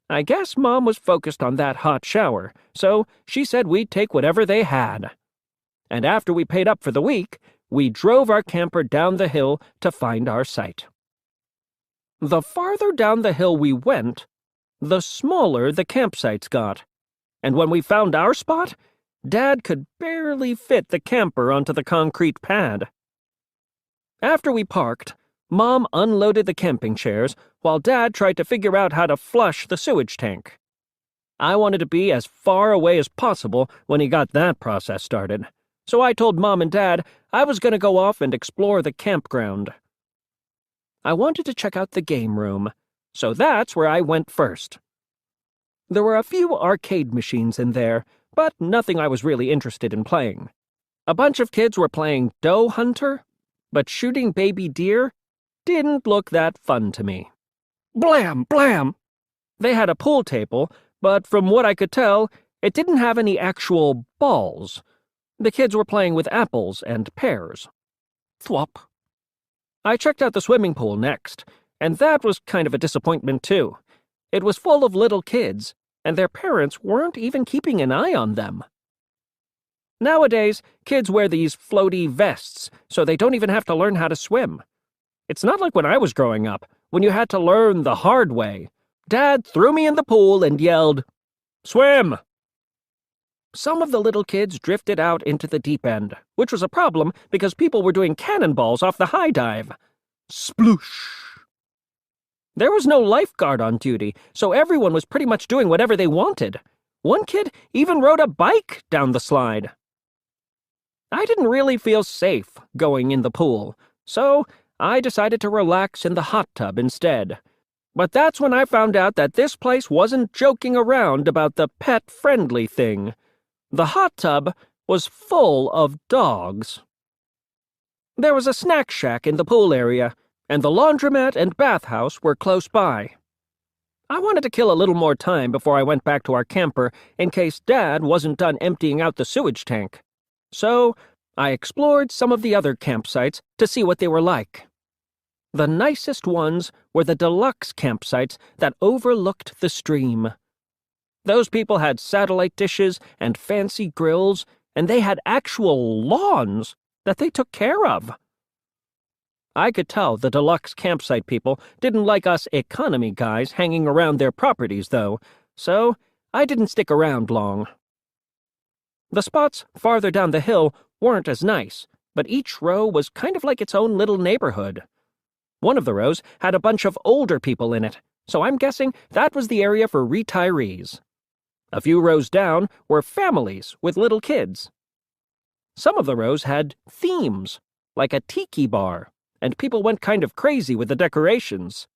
S1: I guess Mom was focused on that hot shower, so she said we'd take whatever they had. And after we paid up for the week, we drove our camper down the hill to find our site. The farther down the hill we went, the smaller the campsites got, and when we found our spot, Dad could barely fit the camper onto the concrete pad. After we parked, Mom unloaded the camping chairs while Dad tried to figure out how to flush the sewage tank. I wanted to be as far away as possible when he got that process started, so I told Mom and Dad I was going to go off and explore the campground. I wanted to check out the game room, so that's where I went first. There were a few arcade machines in there, but nothing I was really interested in playing. A bunch of kids were playing Doe Hunter, but shooting baby deer didn't look that fun to me. Blam! Blam! They had a pool table, but from what I could tell, it didn't have any actual balls. The kids were playing with apples and pears. Thwop. I checked out the swimming pool next, and that was kind of a disappointment too. It was full of little kids, and their parents weren't even keeping an eye on them. Nowadays, kids wear these floaty vests, so they don't even have to learn how to swim. It's not like when I was growing up, when you had to learn the hard way. Dad threw me in the pool and yelled, "Swim!" Some of the little kids drifted out into the deep end, which was a problem because people were doing cannonballs off the high dive. Sploosh! There was no lifeguard on duty, so everyone was pretty much doing whatever they wanted. One kid even rode a bike down the slide. I didn't really feel safe going in the pool, so I decided to relax in the hot tub instead. But that's when I found out that this place wasn't joking around about the pet-friendly thing. The hot tub was full of dogs. There was a snack shack in the pool area, and the laundromat and bathhouse were close by. I wanted to kill a little more time before I went back to our camper in case Dad wasn't done emptying out the sewage tank. So I explored some of the other campsites to see what they were like. The nicest ones were the deluxe campsites that overlooked the stream. Those people had satellite dishes and fancy grills, and they had actual lawns that they took care of. I could tell the deluxe campsite people didn't like us economy guys hanging around their properties, though, so I didn't stick around long. The spots farther down the hill weren't as nice, but each row was kind of like its own little neighborhood. One of the rows had a bunch of older people in it, so I'm guessing that was the area for retirees. A few rows down were families with little kids. Some of the rows had themes, like a tiki bar, and people went kind of crazy with the decorations.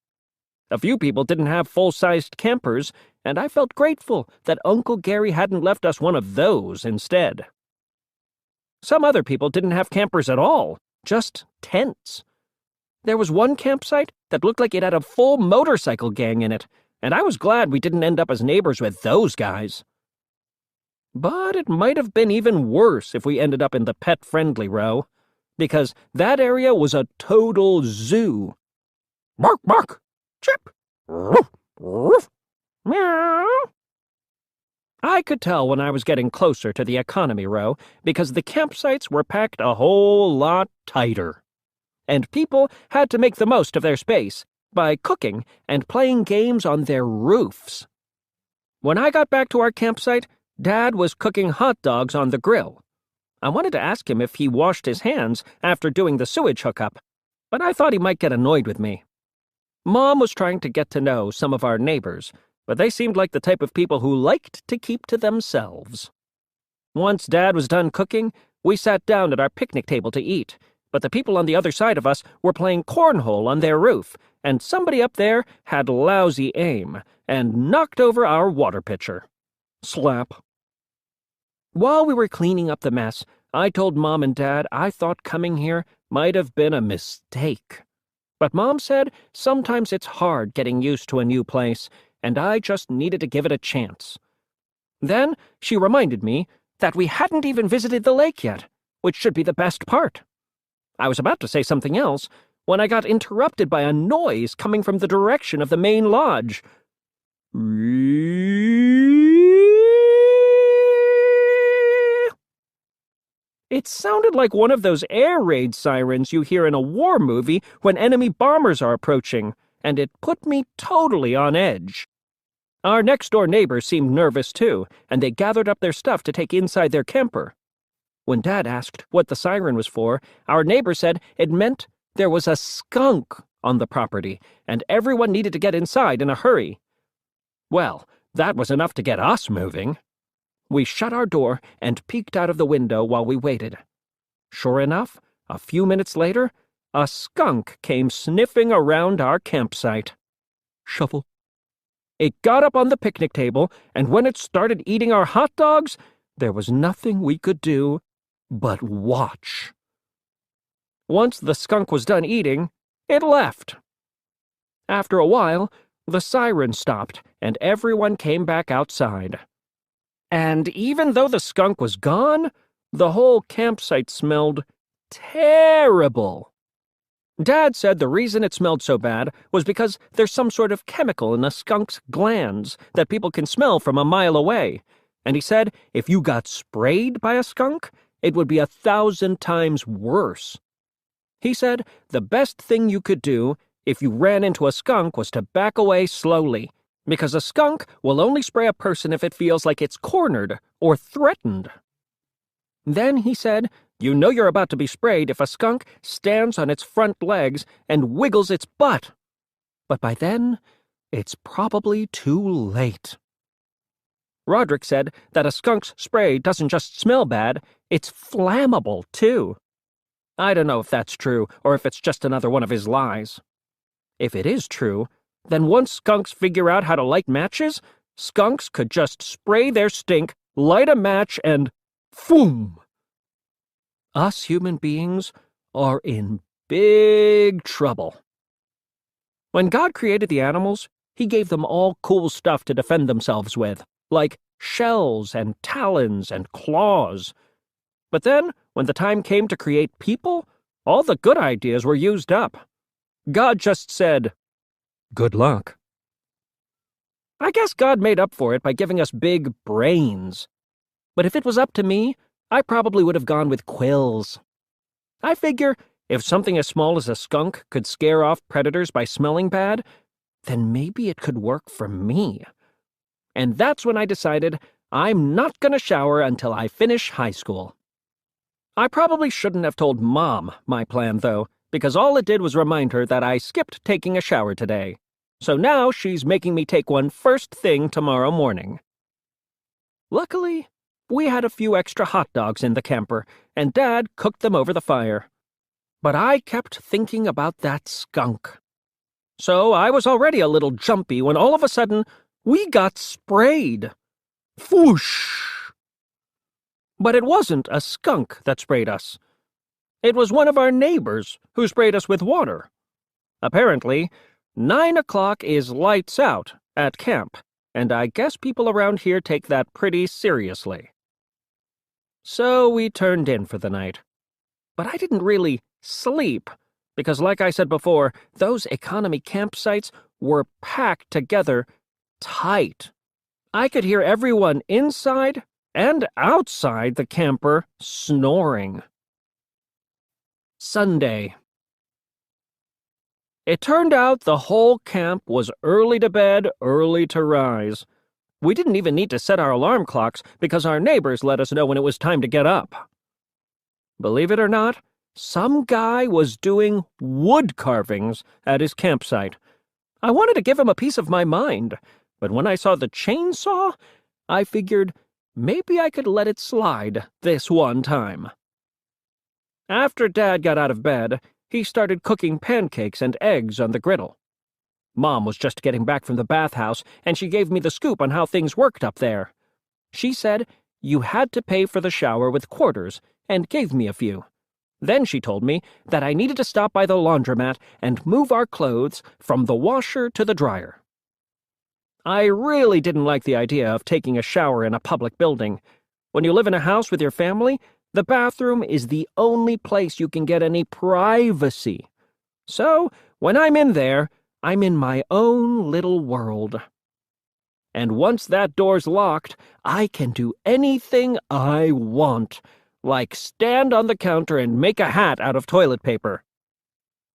S1: A few people didn't have full-sized campers, and I felt grateful that Uncle Gary hadn't left us one of those instead. Some other people didn't have campers at all, just tents. There was one campsite that looked like it had a full motorcycle gang in it, and I was glad we didn't end up as neighbors with those guys. But it might have been even worse if we ended up in the pet-friendly row, because that area was a total zoo. Bark, bark! Chip! Roof, roof! Meow! I could tell when I was getting closer to the economy row because the campsites were packed a whole lot tighter. And people had to make the most of their space by cooking and playing games on their roofs. When I got back to our campsite, Dad was cooking hot dogs on the grill. I wanted to ask him if he washed his hands after doing the sewage hookup, but I thought he might get annoyed with me. Mom was trying to get to know some of our neighbors, but they seemed like the type of people who liked to keep to themselves. Once Dad was done cooking, we sat down at our picnic table to eat, but the people on the other side of us were playing cornhole on their roof, and somebody up there had lousy aim and knocked over our water pitcher. Slap. While we were cleaning up the mess, I told Mom and Dad I thought coming here might have been a mistake. But Mom said sometimes it's hard getting used to a new place, and I just needed to give it a chance. Then she reminded me that we hadn't even visited the lake yet, which should be the best part. I was about to say something else when I got interrupted by a noise coming from the direction of the main lodge. It sounded like one of those air raid sirens you hear in a war movie when enemy bombers are approaching, and it put me totally on edge. Our next-door neighbors seemed nervous too, and they gathered up their stuff to take inside their camper. When Dad asked what the siren was for, our neighbor said it meant there was a skunk on the property, and everyone needed to get inside in a hurry. Well, that was enough to get us moving. We shut our door and peeked out of the window while we waited. Sure enough, a few minutes later, a skunk came sniffing around our campsite. Shuffle. It got up on the picnic table, and when it started eating our hot dogs, there was nothing we could do but watch. Once the skunk was done eating, it left. After a while, the siren stopped, and everyone came back outside. And even though the skunk was gone, the whole campsite smelled terrible. Dad said the reason it smelled so bad was because there's some sort of chemical in a skunk's glands that people can smell from a mile away, and he said if you got sprayed by a skunk, it would be 1,000 times worse. He said the best thing you could do if you ran into a skunk was to back away slowly, because a skunk will only spray a person if it feels like it's cornered or threatened. Then he said, you know you're about to be sprayed if a skunk stands on its front legs and wiggles its butt. But by then, it's probably too late. Roderick said that a skunk's spray doesn't just smell bad, it's flammable, too. I don't know if that's true, or if it's just another one of his lies. If it is true, then once skunks figure out how to light matches, skunks could just spray their stink, light a match, and phoom! Us human beings are in big trouble. When God created the animals, he gave them all cool stuff to defend themselves with, like shells and talons and claws. But then, when the time came to create people, all the good ideas were used up. God just said, "Good luck." I guess God made up for it by giving us big brains. But if it was up to me, I probably would have gone with quills. I figure if something as small as a skunk could scare off predators by smelling bad, then maybe it could work for me. And that's when I decided I'm not going to shower until I finish high school. I probably shouldn't have told Mom my plan, though, because all it did was remind her that I skipped taking a shower today. So now she's making me take one first thing tomorrow morning. Luckily, we had a few extra hot dogs in the camper, and Dad cooked them over the fire. But I kept thinking about that skunk. So I was already a little jumpy when all of a sudden we got sprayed. Whoosh! But it wasn't a skunk that sprayed us. It was one of our neighbors who sprayed us with water. Apparently, 9 o'clock is lights out at camp, and I guess people around here take that pretty seriously. So we turned in for the night. But I didn't really sleep, because like I said before, those economy campsites were packed together tight. I could hear everyone inside and outside the camper snoring. Sunday. It turned out the whole camp was early to bed, early to rise. We didn't even need to set our alarm clocks because our neighbors let us know when it was time to get up. Believe it or not, some guy was doing wood carvings at his campsite. I wanted to give him a piece of my mind, but when I saw the chainsaw, I figured maybe I could let it slide this one time. After Dad got out of bed, he started cooking pancakes and eggs on the griddle. Mom was just getting back from the bathhouse, and she gave me the scoop on how things worked up there. She said you had to pay for the shower with quarters, and gave me a few. Then she told me that I needed to stop by the laundromat and move our clothes from the washer to the dryer. I really didn't like the idea of taking a shower in a public building. When you live in a house with your family, the bathroom is the only place you can get any privacy. So, when I'm in there, I'm in my own little world. And once that door's locked, I can do anything I want, like stand on the counter and make a hat out of toilet paper.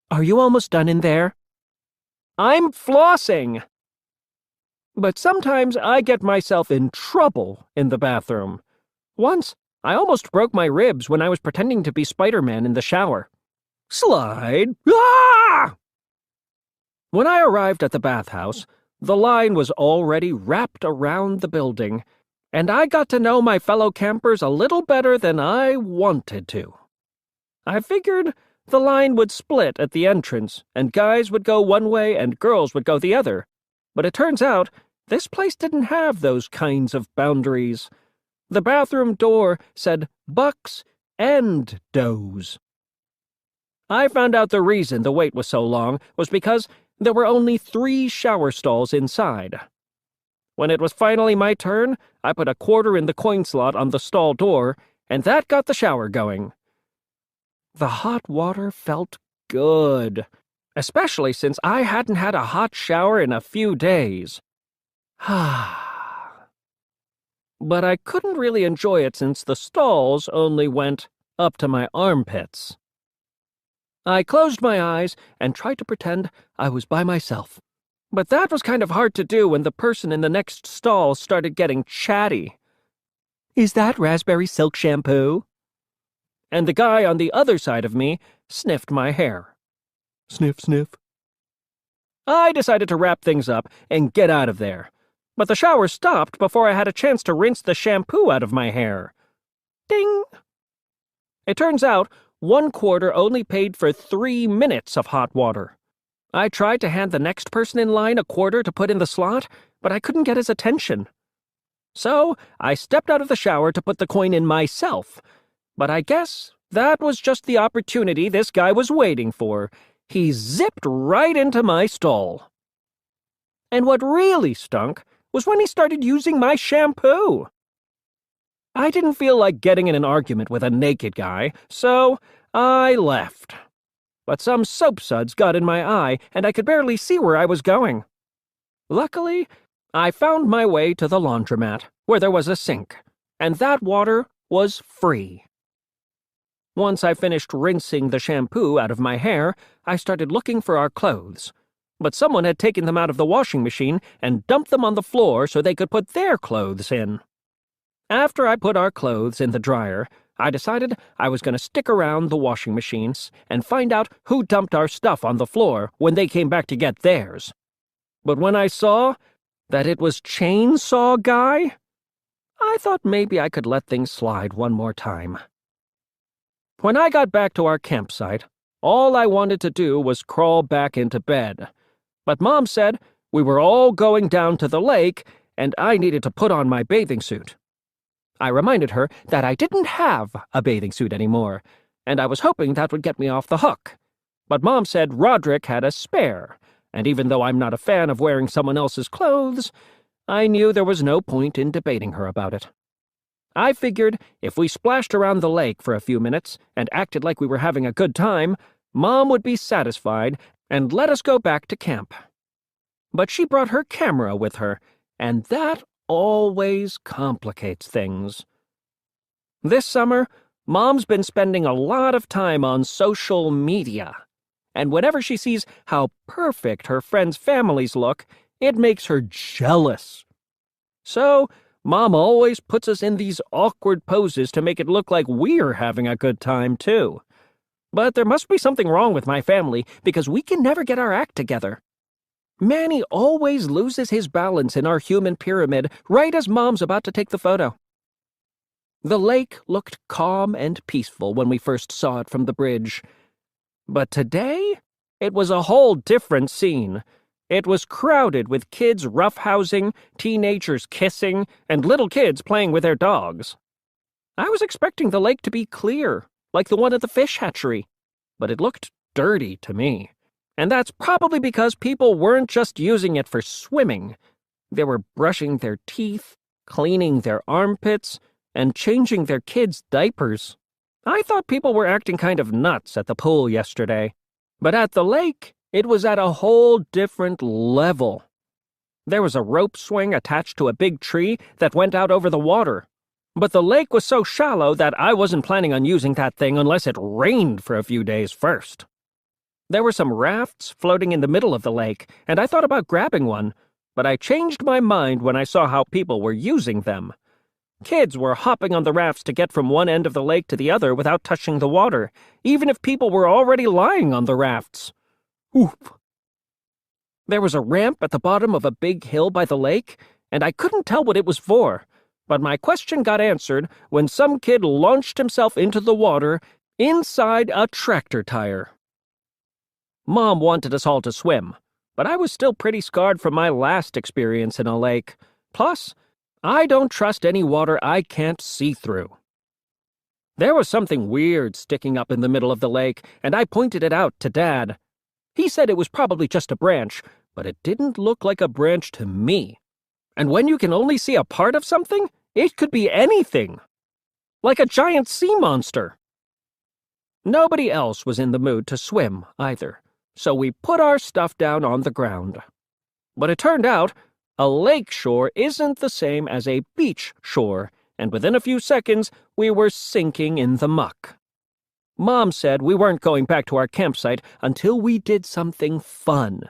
S1: Are you almost done in there? I'm flossing! But sometimes I get myself in trouble in the bathroom. Once, I almost broke my ribs when I was pretending to be Spider-Man in the shower. Slide! Ah! When I arrived at the bathhouse, the line was already wrapped around the building, and I got to know my fellow campers a little better than I wanted to. I figured the line would split at the entrance, and guys would go one way and girls would go the other. But it turns out this place didn't have those kinds of boundaries. The bathroom door said bucks and does. I found out the reason the wait was so long was because there were only 3 shower stalls inside. When it was finally my turn, I put a quarter in the coin slot on the stall door, and that got the shower going. The hot water felt good, especially since I hadn't had a hot shower in a few days. But I couldn't really enjoy it since the stalls only went up to my armpits. I closed my eyes and tried to pretend I was by myself. But that was kind of hard to do when the person in the next stall started getting chatty. Is that raspberry silk shampoo? And the guy on the other side of me sniffed my hair. Sniff, sniff. I decided to wrap things up and get out of there. But the shower stopped before I had a chance to rinse the shampoo out of my hair. Ding! It turns out 1/4 only paid for 3 minutes of hot water. I tried to hand the next person in line a quarter to put in the slot, but I couldn't get his attention. So I stepped out of the shower to put the coin in myself. But I guess that was just the opportunity this guy was waiting for. He zipped right into my stall. And what really stunk was when he started using my shampoo. I didn't feel like getting in an argument with a naked guy, so I left. But some soap suds got in my eye, and I could barely see where I was going. Luckily, I found my way to the laundromat, where there was a sink, and that water was free. Once I finished rinsing the shampoo out of my hair, I started looking for our clothes. But someone had taken them out of the washing machine and dumped them on the floor so they could put their clothes in. After I put our clothes in the dryer, I decided I was going to stick around the washing machines and find out who dumped our stuff on the floor when they came back to get theirs. But when I saw that it was Chainsaw Guy, I thought maybe I could let things slide one more time. When I got back to our campsite, all I wanted to do was crawl back into bed. But Mom said we were all going down to the lake and I needed to put on my bathing suit. I reminded her that I didn't have a bathing suit anymore, and I was hoping that would get me off the hook. But Mom said Roderick had a spare, and even though I'm not a fan of wearing someone else's clothes, I knew there was no point in debating her about it. I figured if we splashed around the lake for a few minutes and acted like we were having a good time, Mom would be satisfied and let us go back to camp. But she brought her camera with her, and that always complicates things. This summer, Mom's been spending a lot of time on social media, and whenever she sees how perfect her friends' families look, it makes her jealous. So, Mom always puts us in these awkward poses to make it look like we're having a good time, too. But there must be something wrong with my family because we can never get our act together. Manny always loses his balance in our human pyramid right as Mom's about to take the photo. The lake looked calm and peaceful when we first saw it from the bridge. But today, it was a whole different scene. It was crowded with kids roughhousing, teenagers kissing, and little kids playing with their dogs. I was expecting the lake to be clear, like the one at the fish hatchery, but it looked dirty to me. And that's probably because people weren't just using it for swimming. They were brushing their teeth, cleaning their armpits, and changing their kids' diapers. I thought people were acting kind of nuts at the pool yesterday. But at the lake, it was at a whole different level. There was a rope swing attached to a big tree that went out over the water. But the lake was so shallow that I wasn't planning on using that thing unless it rained for a few days first. There were some rafts floating in the middle of the lake, and I thought about grabbing one, but I changed my mind when I saw how people were using them. Kids were hopping on the rafts to get from one end of the lake to the other without touching the water, even if people were already lying on the rafts. Oop! There was a ramp at the bottom of a big hill by the lake, and I couldn't tell what it was for, but my question got answered when some kid launched himself into the water inside a tractor tire. Mom wanted us all to swim, but I was still pretty scarred from my last experience in a lake. Plus, I don't trust any water I can't see through. There was something weird sticking up in the middle of the lake, and I pointed it out to Dad. He said it was probably just a branch, but it didn't look like a branch to me. And when you can only see a part of something, it could be anything. Like a giant sea monster. Nobody else was in the mood to swim, either. So we put our stuff down on the ground. But it turned out a lake shore isn't the same as a beach shore, and within a few seconds we were sinking in the muck. Mom said we weren't going back to our campsite until we did something fun.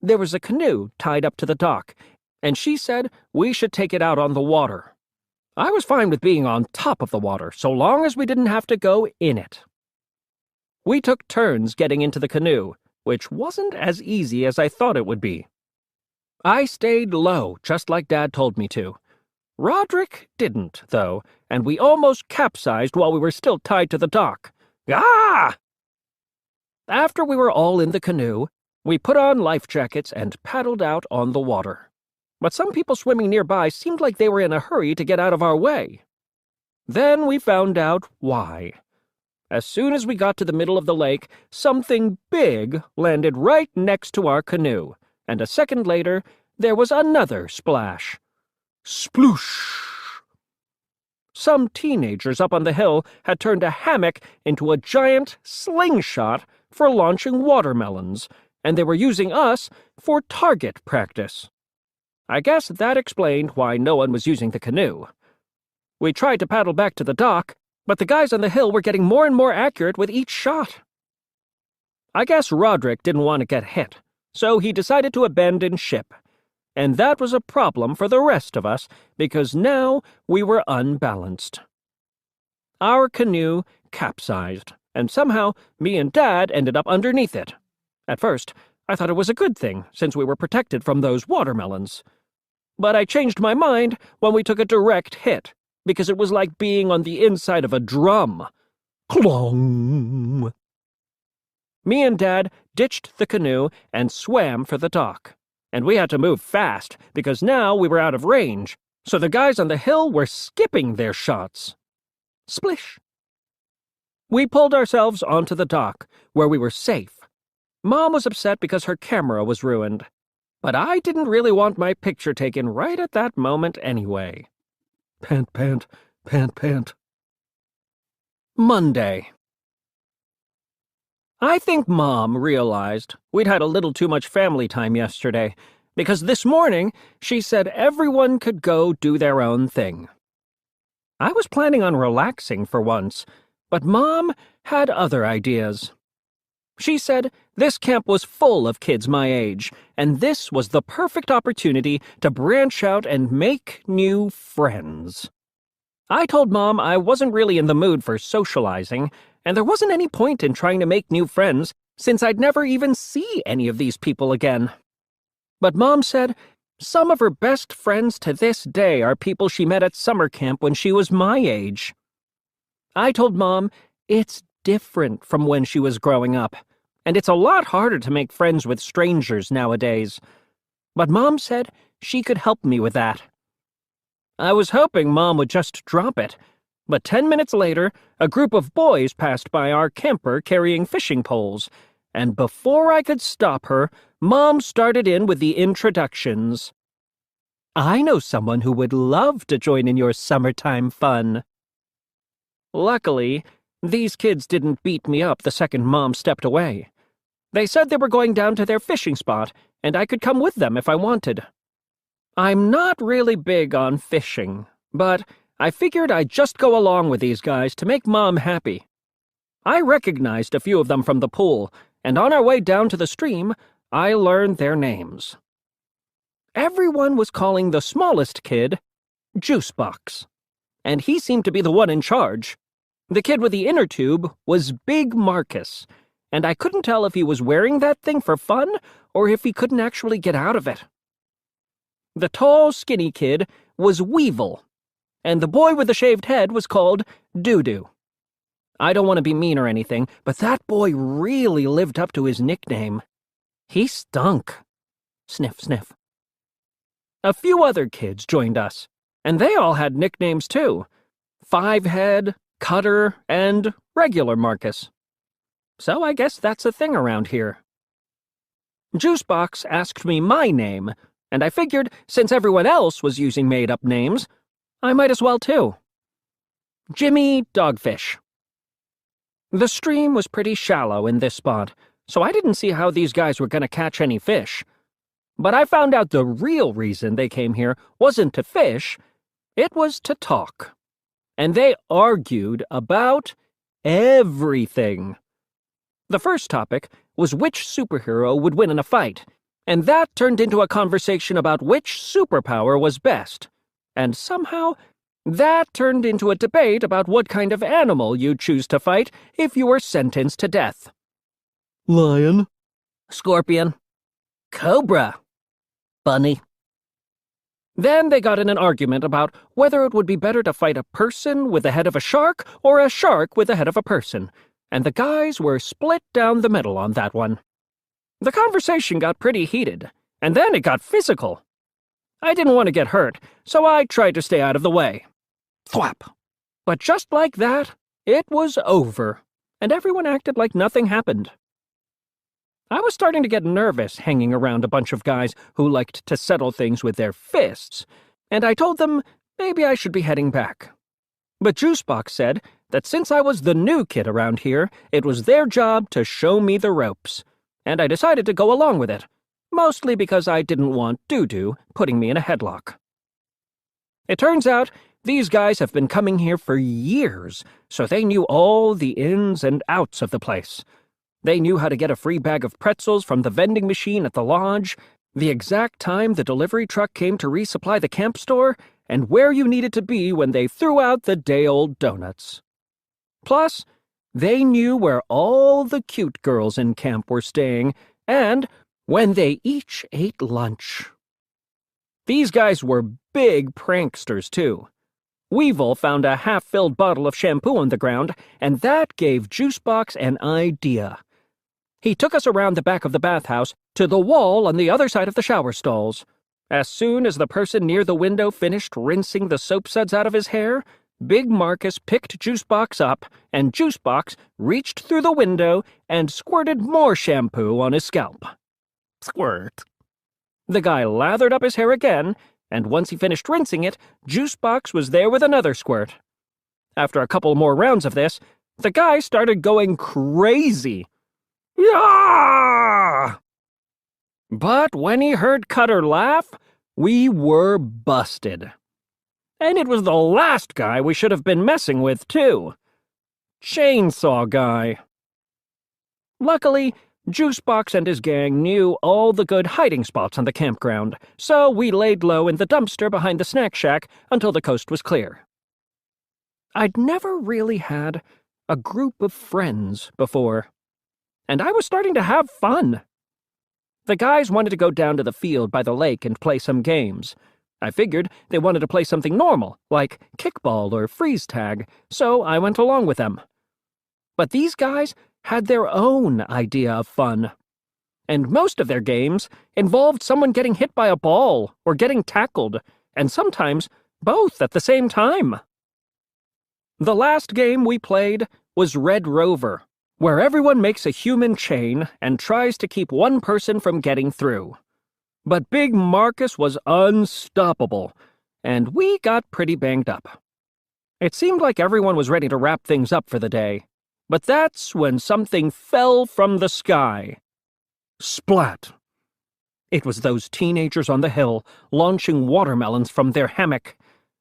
S1: There was a canoe tied up to the dock, and she said we should take it out on the water. I was fine with being on top of the water, so long as we didn't have to go in it. We took turns getting into the canoe, which wasn't as easy as I thought it would be. I stayed low, just like Dad told me to. Roderick didn't, though, and we almost capsized while we were still tied to the dock. Ah! After we were all in the canoe, we put on life jackets and paddled out on the water. But some people swimming nearby seemed like they were in a hurry to get out of our way. Then we found out why. As soon as we got to the middle of the lake, something big landed right next to our canoe, and a second later, there was another splash. Sploosh! Some teenagers up on the hill had turned a hammock into a giant slingshot for launching watermelons, and they were using us for target practice. I guess that explained why no one was using the canoe. We tried to paddle back to the dock, but the guys on the hill were getting more and more accurate with each shot. I guess Roderick didn't want to get hit, so he decided to abandon ship. And that was a problem for the rest of us, because now we were unbalanced. Our canoe capsized, and somehow me and Dad ended up underneath it. At first, I thought it was a good thing, since we were protected from those watermelons. But I changed my mind when we took a direct hit, because it was like being on the inside of a drum. Clong! Me and Dad ditched the canoe and swam for the dock. And we had to move fast, because now we were out of range, so the guys on the hill were skipping their shots. Splish! We pulled ourselves onto the dock, where we were safe. Mom was upset because her camera was ruined, but I didn't really want my picture taken right at that moment anyway. Pant, pant, pant, pant. Monday. I think Mom realized we'd had a little too much family time yesterday, because this morning she said everyone could go do their own thing. I was planning on relaxing for once, but Mom had other ideas. She said this camp was full of kids my age, and this was the perfect opportunity to branch out and make new friends. I told Mom I wasn't really in the mood for socializing, and there wasn't any point in trying to make new friends since I'd never even see any of these people again. But Mom said some of her best friends to this day are people she met at summer camp when she was my age. I told Mom it's different from when she was growing up, and it's a lot harder to make friends with strangers nowadays. But Mom said she could help me with that. I was hoping Mom would just drop it, but 10 minutes later, a group of boys passed by our camper carrying fishing poles, and before I could stop her, Mom started in with the introductions. I know someone who would love to join in your summertime fun. Luckily, these kids didn't beat me up the second Mom stepped away. They said they were going down to their fishing spot, and I could come with them if I wanted. I'm not really big on fishing, but I figured I'd just go along with these guys to make Mom happy. I recognized a few of them from the pool, and on our way down to the stream, I learned their names. Everyone was calling the smallest kid Juicebox, and he seemed to be the one in charge. The kid with the inner tube was Big Marcus, and I couldn't tell if he was wearing that thing for fun or if he couldn't actually get out of it. The tall, skinny kid was Weevil, and the boy with the shaved head was called Doo-Doo. I don't want to be mean or anything, but that boy really lived up to his nickname. He stunk. Sniff, sniff. A few other kids joined us, and they all had nicknames too. Fivehead, Cutter, and Regular Marcus. So I guess that's a thing around here. Juicebox asked me my name, and I figured since everyone else was using made-up names, I might as well too. Jimmy Dogfish. The stream was pretty shallow in this spot, so I didn't see how these guys were going to catch any fish. But I found out the real reason they came here wasn't to fish, it was to talk. And they argued about everything. The first topic was which superhero would win in a fight, and that turned into a conversation about which superpower was best. And somehow, that turned into a debate about what kind of animal you'd choose to fight if you were sentenced to death.
S2: Lion.
S1: Scorpion. Cobra. Funny. Then they got in an argument about whether it would be better to fight a person with the head of a shark or a shark with the head of a person, and the guys were split down the middle on that one. The conversation got pretty heated, and then it got physical. I didn't want to get hurt, so I tried to stay out of the way. Thwap! But just like that, it was over, and everyone acted like nothing happened. I was starting to get nervous hanging around a bunch of guys who liked to settle things with their fists, and I told them maybe I should be heading back. But Juicebox said that since I was the new kid around here, it was their job to show me the ropes, and I decided to go along with it, mostly because I didn't want Doo-Doo putting me in a headlock. It turns out these guys have been coming here for years, so they knew all the ins and outs of the place. They knew how to get a free bag of pretzels from the vending machine at the lodge, the exact time the delivery truck came to resupply the camp store, and where you needed to be when they threw out the day-old donuts. Plus, they knew where all the cute girls in camp were staying, and when they each ate lunch. These guys were big pranksters, too. Weevil found a half-filled bottle of shampoo on the ground, and that gave Juicebox an idea. He took us around the back of the bathhouse to the wall on the other side of the shower stalls. As soon as the person near the window finished rinsing the soap suds out of his hair, Big Marcus picked Juicebox up, and Juicebox reached through the window and squirted more shampoo on his scalp. Squirt. The guy lathered up his hair again, and once he finished rinsing it, Juicebox was there with another squirt. After a couple more rounds of this, the guy started going crazy. Yah! But when he heard Cutter laugh, we were busted. And it was the last guy we should have been messing with, too. Chainsaw Guy. Luckily, Juicebox and his gang knew all the good hiding spots on the campground, so we laid low in the dumpster behind the snack shack until the coast was clear. I'd never really had a group of friends before, and I was starting to have fun. The guys wanted to go down to the field by the lake and play some games. I figured they wanted to play something normal, like kickball or freeze tag, so I went along with them. But these guys had their own idea of fun, and most of their games involved someone getting hit by a ball or getting tackled, and sometimes both at the same time. The last game we played was Red Rover, where everyone makes a human chain and tries to keep one person from getting through. But Big Marcus was unstoppable, and we got pretty banged up. It seemed like everyone was ready to wrap things up for the day, but that's when something fell from the sky. Splat! It was those teenagers on the hill, launching watermelons from their hammock.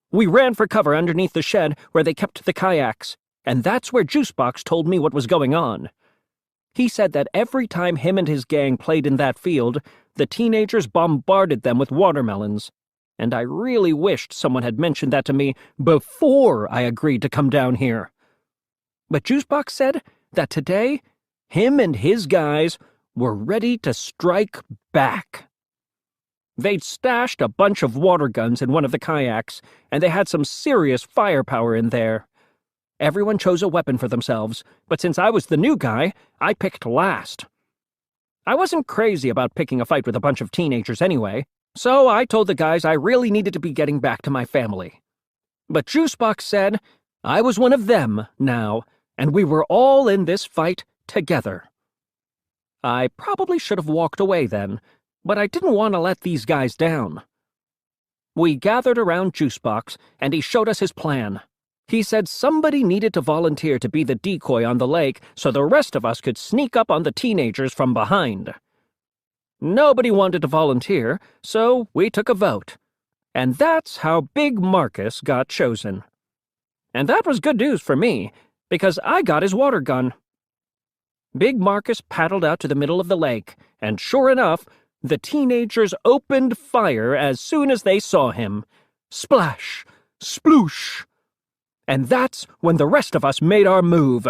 S1: We ran for cover underneath the shed where they kept the kayaks, and that's where Juicebox told me what was going on. He said that every time him and his gang played in that field, the teenagers bombarded them with watermelons, and I really wished someone had mentioned that to me before I agreed to come down here. But Juicebox said that today, him and his guys were ready to strike back. They'd stashed a bunch of water guns in one of the kayaks, and they had some serious firepower in there. Everyone chose a weapon for themselves, but since I was the new guy, I picked last. I wasn't crazy about picking a fight with a bunch of teenagers anyway, so I told the guys I really needed to be getting back to my family. But Juicebox said I was one of them now, and we were all in this fight together. I probably should have walked away then, but I didn't want to let these guys down. We gathered around Juicebox, and he showed us his plan. He said somebody needed to volunteer to be the decoy on the lake so the rest of us could sneak up on the teenagers from behind. Nobody wanted to volunteer, so we took a vote. And that's how Big Marcus got chosen. And that was good news for me, because I got his water gun. Big Marcus paddled out to the middle of the lake, and sure enough, the teenagers opened fire as soon as they saw him. Splash! Sploosh! And that's when the rest of us made our move.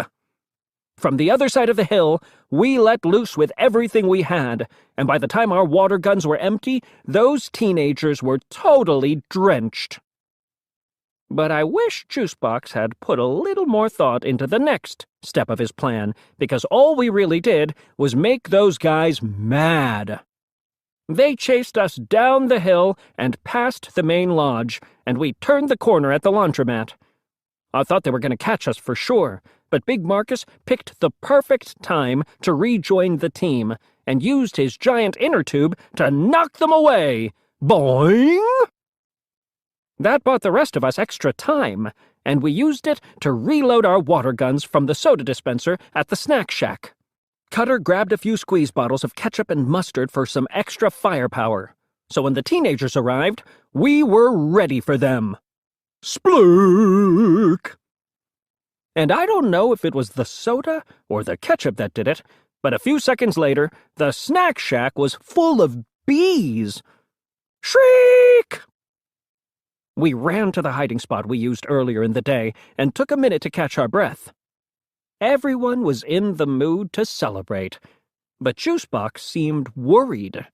S1: From the other side of the hill, we let loose with everything we had, and by the time our water guns were empty, those teenagers were totally drenched. But I wish Juicebox had put a little more thought into the next step of his plan, because all we really did was make those guys mad. They chased us down the hill and past the main lodge, and we turned the corner at the laundromat. I thought they were going to catch us for sure, but Big Marcus picked the perfect time to rejoin the team and used his giant inner tube to knock them away. Boing! That bought the rest of us extra time, and we used it to reload our water guns from the soda dispenser at the snack shack. Cutter grabbed a few squeeze bottles of ketchup and mustard for some extra firepower, so when the teenagers arrived, we were ready for them. Splurk! And I don't know if it was the soda or the ketchup that did it, but a few seconds later, the snack shack was full of bees. Shriek! We ran to the hiding spot we used earlier in the day and took a minute to catch our breath. Everyone was in the mood to celebrate, but Juicebox seemed worried.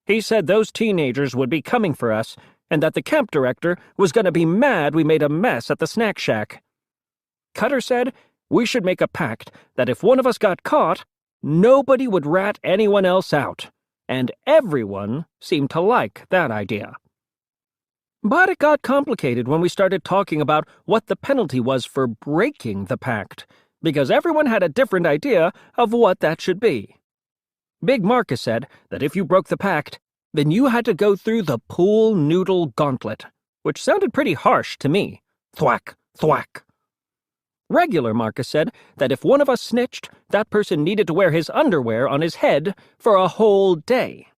S1: He said those teenagers would be coming for us and that the camp director was going to be mad we made a mess at the snack shack. Cutter said we should make a pact that if one of us got caught, nobody would rat anyone else out, and everyone seemed to like that idea. But it got complicated when we started talking about what the penalty was for breaking the pact, because everyone had a different idea of what that should be. Big Marcus said that if you broke the pact, then you had to go through the pool noodle gauntlet, which sounded pretty harsh to me. Thwack, thwack. Regular Marcus said that if one of us snitched, that person needed to wear his underwear on his head for a whole day.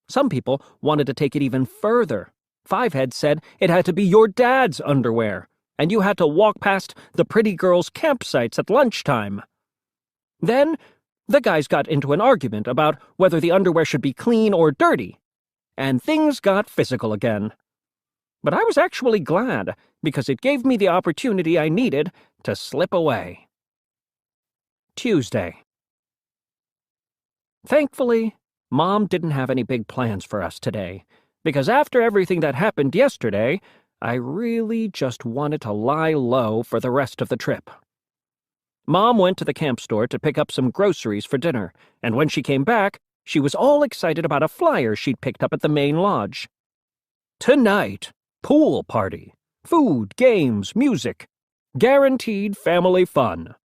S1: Some people wanted to take it even further. Fivehead said it had to be your dad's underwear, and you had to walk past the pretty girls' campsites at lunchtime. Then, the guys got into an argument about whether the underwear should be clean or dirty, and things got physical again. But I was actually glad, because it gave me the opportunity I needed to slip away. Tuesday. Thankfully, Mom didn't have any big plans for us today, because after everything that happened yesterday, I really just wanted to lie low for the rest of the trip. Mom went to the camp store to pick up some groceries for dinner, and when she came back, she was all excited about a flyer she'd picked up at the main lodge. Tonight, pool party. Food, games, music. Guaranteed family fun.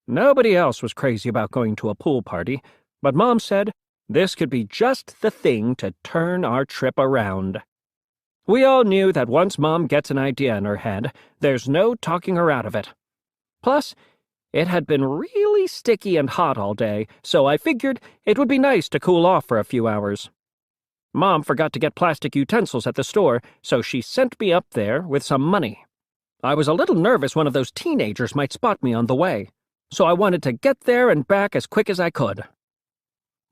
S1: Nobody else was crazy about going to a pool party, but Mom said this could be just the thing to turn our trip around. We all knew that once Mom gets an idea in her head, there's no talking her out of it. Plus, it had been really sticky and hot all day, so I figured it would be nice to cool off for a few hours. Mom forgot to get plastic utensils at the store, so she sent me up there with some money. I was a little nervous one of those teenagers might spot me on the way, so I wanted to get there and back as quick as I could.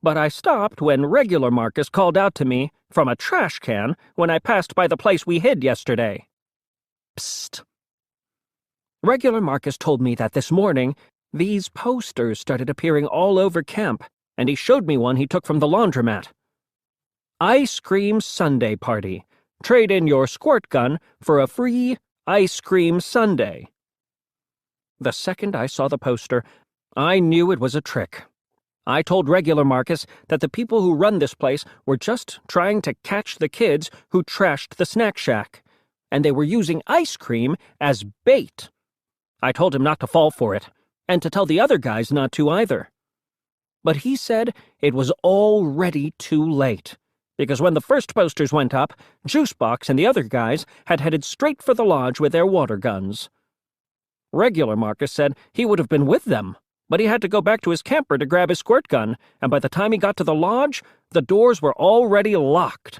S1: But I stopped when regular Marcus called out to me from a trash can when I passed by the place we hid yesterday. Psst. Regular Marcus told me that this morning, these posters started appearing all over camp, and he showed me one he took from the laundromat. Ice Cream Sundae Party. Trade in your squirt gun for a free ice cream sundae. The second I saw the poster, I knew it was a trick. I told regular Marcus that the people who run this place were just trying to catch the kids who trashed the snack shack, and they were using ice cream as bait. I told him not to fall for it, and to tell the other guys not to either. But he said it was already too late, because when the first posters went up, Juicebox and the other guys had headed straight for the lodge with their water guns. Regular Marcus said he would have been with them, but he had to go back to his camper to grab his squirt gun, and by the time he got to the lodge, the doors were already locked.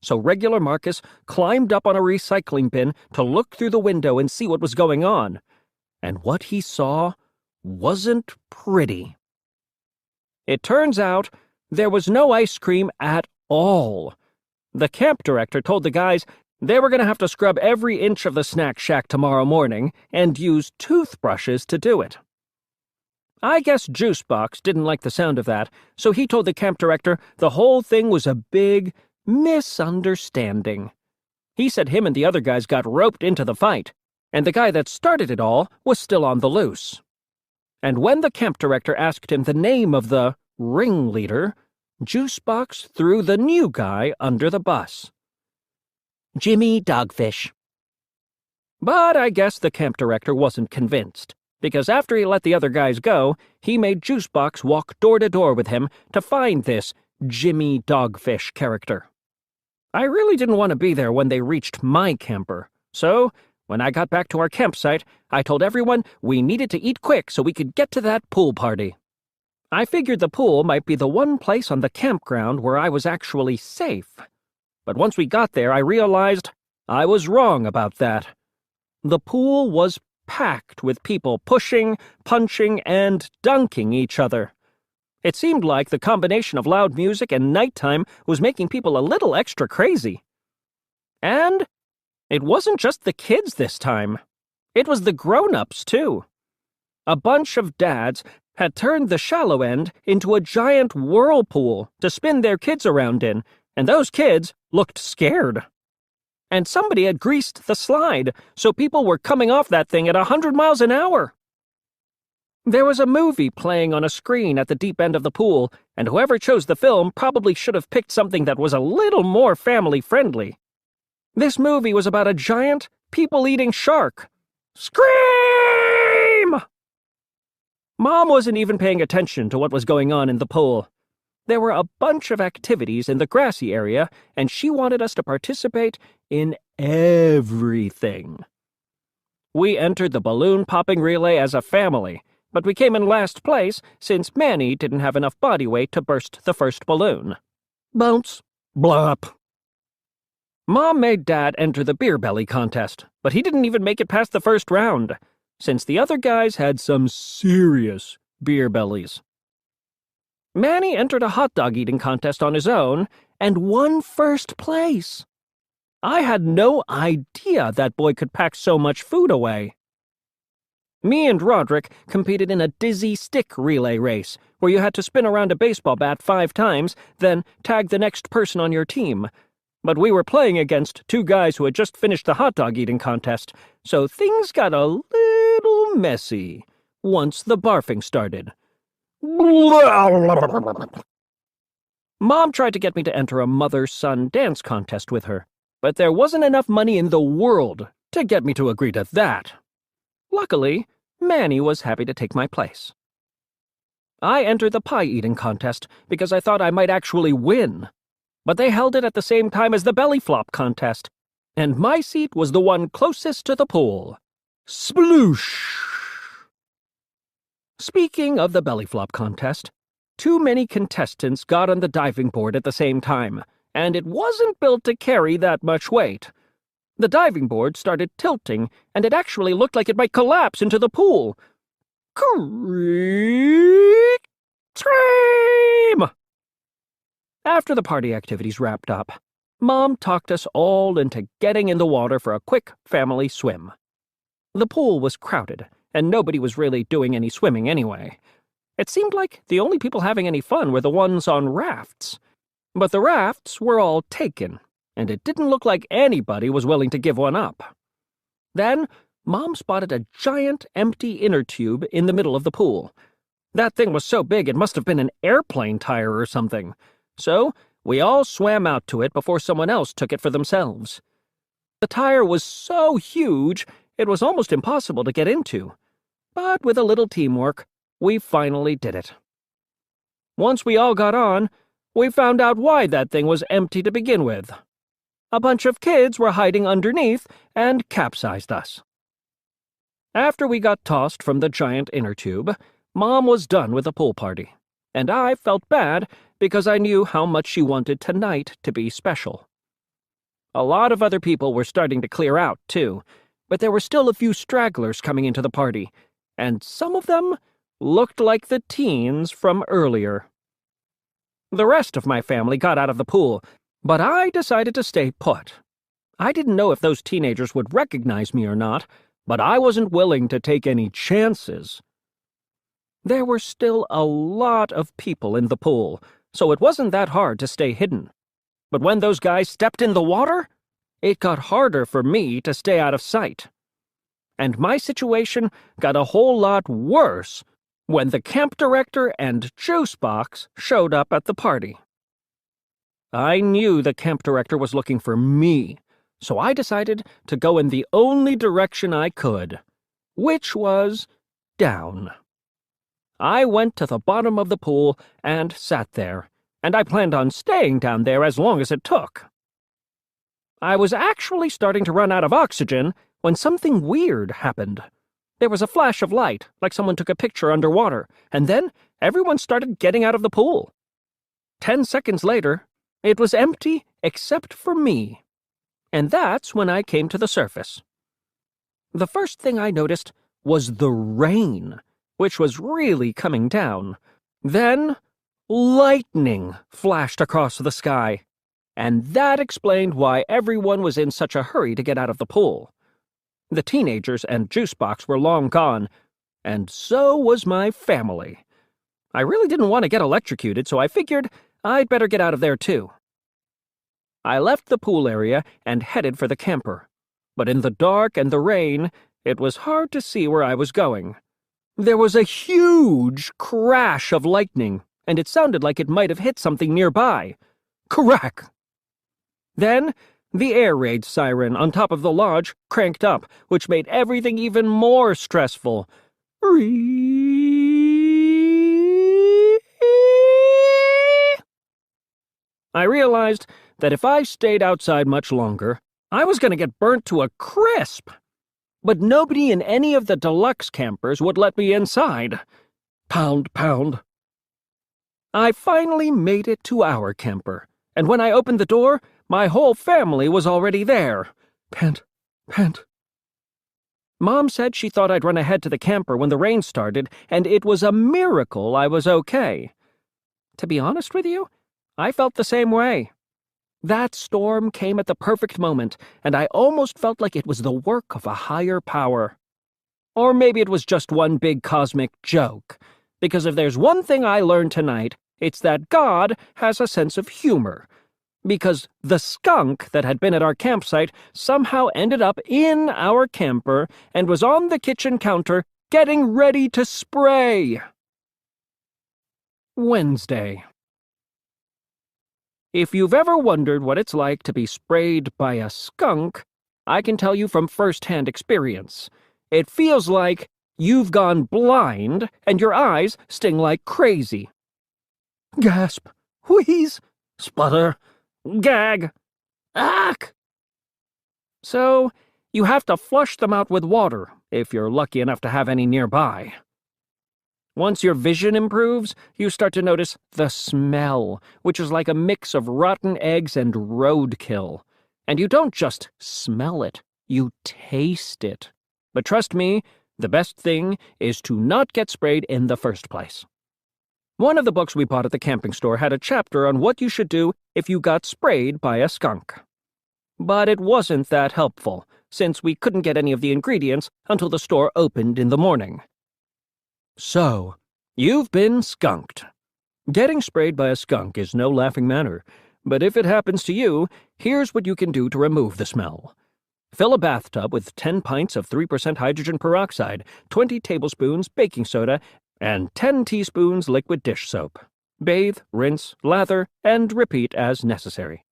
S1: So regular Marcus climbed up on a recycling bin to look through the window and see what was going on, and what he saw wasn't pretty. It turns out there was no ice cream at all. The camp director told the guys they were going to have to scrub every inch of the snack shack tomorrow morning and use toothbrushes to do it. I guess Juicebox didn't like the sound of that, so he told the camp director the whole thing was a big misunderstanding. He said him and the other guys got roped into the fight, and the guy that started it all was still on the loose. And when the camp director asked him the name of the ringleader, Juicebox threw the new guy under the bus. Jimmy Dogfish. But I guess the camp director wasn't convinced, because after he let the other guys go, he made Juicebox walk door to door with him to find this Jimmy Dogfish character. I really didn't want to be there when they reached my camper, so when I got back to our campsite, I told everyone we needed to eat quick so we could get to that pool party. I figured the pool might be the one place on the campground where I was actually safe. But once we got there, I realized I was wrong about that. The pool was packed with people pushing, punching, and dunking each other. It seemed like the combination of loud music and nighttime was making people a little extra crazy. And it wasn't just the kids this time. It was the grown-ups, too. A bunch of dads had turned the shallow end into a giant whirlpool to spin their kids around in, and those kids looked scared. And somebody had greased the slide, so people were coming off that thing at 100 miles an hour. There was a movie playing on a screen at the deep end of the pool, and whoever chose the film probably should have picked something that was a little more family-friendly. This movie was about a giant, people-eating shark. Scream! Mom wasn't even paying attention to what was going on in the pool. There were a bunch of activities in the grassy area, and she wanted us to participate in everything. We entered the balloon-popping relay as a family, but we came in last place since Manny didn't have enough body weight to burst the first balloon. Bounce. Blop. Mom made Dad enter the beer belly contest, but he didn't even make it past the first round, since the other guys had some serious beer bellies. Manny entered a hot dog eating contest on his own and won first place. I had no idea that boy could pack so much food away. Me and Roderick competed in a dizzy stick relay race, where you had to spin around a baseball bat 5 times, then tag the next person on your team. But we were playing against 2 guys who had just finished the hot dog eating contest, so things got a little messy once the barfing started. Mom tried to get me to enter a mother-son dance contest with her, but there wasn't enough money in the world to get me to agree to that. Luckily, Manny was happy to take my place. I entered the pie-eating contest because I thought I might actually win, but they held it at the same time as the belly flop contest, and my seat was the one closest to the pool. Sploosh! Speaking of the belly flop contest, too many contestants got on the diving board at the same time, and it wasn't built to carry that much weight. The diving board started tilting, and it actually looked like it might collapse into the pool. Creak! Scream! After the party activities wrapped up, Mom talked us all into getting in the water for a quick family swim. The pool was crowded, and nobody was really doing any swimming anyway. It seemed like the only people having any fun were the ones on rafts. But the rafts were all taken, and it didn't look like anybody was willing to give one up. Then, Mom spotted a giant, empty inner tube in the middle of the pool. That thing was so big it must have been an airplane tire or something. So, we all swam out to it before someone else took it for themselves. The tire was so huge, it was almost impossible to get into. But with a little teamwork, we finally did it. Once we all got on, we found out why that thing was empty to begin with. A bunch of kids were hiding underneath and capsized us. After we got tossed from the giant inner tube, Mom was done with the pool party, and I felt bad because I knew how much she wanted tonight to be special. A lot of other people were starting to clear out, too, but there were still a few stragglers coming into the party, and some of them looked like the teens from earlier. The rest of my family got out of the pool, but I decided to stay put. I didn't know if those teenagers would recognize me or not, but I wasn't willing to take any chances. There were still a lot of people in the pool, so it wasn't that hard to stay hidden. But when those guys stepped in the water, it got harder for me to stay out of sight. And my situation got a whole lot worse when the camp director and juice box showed up at the party. I knew the camp director was looking for me, so I decided to go in the only direction I could, which was down. I went to the bottom of the pool and sat there, and I planned on staying down there as long as it took. I was actually starting to run out of oxygen when something weird happened. There was a flash of light, like someone took a picture underwater, and then everyone started getting out of the pool. 10 seconds later, it was empty except for me, and that's when I came to the surface. The first thing I noticed was the rain, which was really coming down. Then, lightning flashed across the sky, and that explained why everyone was in such a hurry to get out of the pool. The teenagers and juice box were long gone, and so was my family. I really didn't want to get electrocuted, so I figured I'd better get out of there too. I left the pool area and headed for the camper, but in the dark and the rain, it was hard to see where I was going. There was a huge crash of lightning, and it sounded like it might have hit something nearby. Crack! Then, the air raid siren on top of the lodge cranked up, which made everything even more stressful. I realized that if I stayed outside much longer, I was going to get burnt to a crisp. But nobody in any of the deluxe campers would let me inside. Pound, pound. I finally made it to our camper, and when I opened the door, my whole family was already there. Pant, pant. Mom said she thought I'd run ahead to the camper when the rain started, and it was a miracle I was okay. To be honest with you, I felt the same way. That storm came at the perfect moment, and I almost felt like it was the work of a higher power. Or maybe it was just one big cosmic joke, because if there's one thing I learned tonight, it's that God has a sense of humor. Because the skunk that had been at our campsite somehow ended up in our camper and was on the kitchen counter getting ready to spray. Wednesday. If you've ever wondered what it's like to be sprayed by a skunk, I can tell you from first-hand experience. It feels like you've gone blind and your eyes sting like crazy. Gasp, wheeze, sputter, gag, ack! So, you have to flush them out with water, if you're lucky enough to have any nearby. Once your vision improves, you start to notice the smell, which is like a mix of rotten eggs and roadkill. And you don't just smell it, you taste it. But trust me, the best thing is to not get sprayed in the first place. One of the books we bought at the camping store had a chapter on what you should do if you got sprayed by a skunk. But it wasn't that helpful, since we couldn't get any of the ingredients until the store opened in the morning. So, you've been skunked. Getting sprayed by a skunk is no laughing matter, but if it happens to you, here's what you can do to remove the smell. Fill a bathtub with 10 pints of 3% hydrogen peroxide, 20 tablespoons baking soda, and 10 teaspoons liquid dish soap. Bathe, rinse, lather, and repeat as necessary.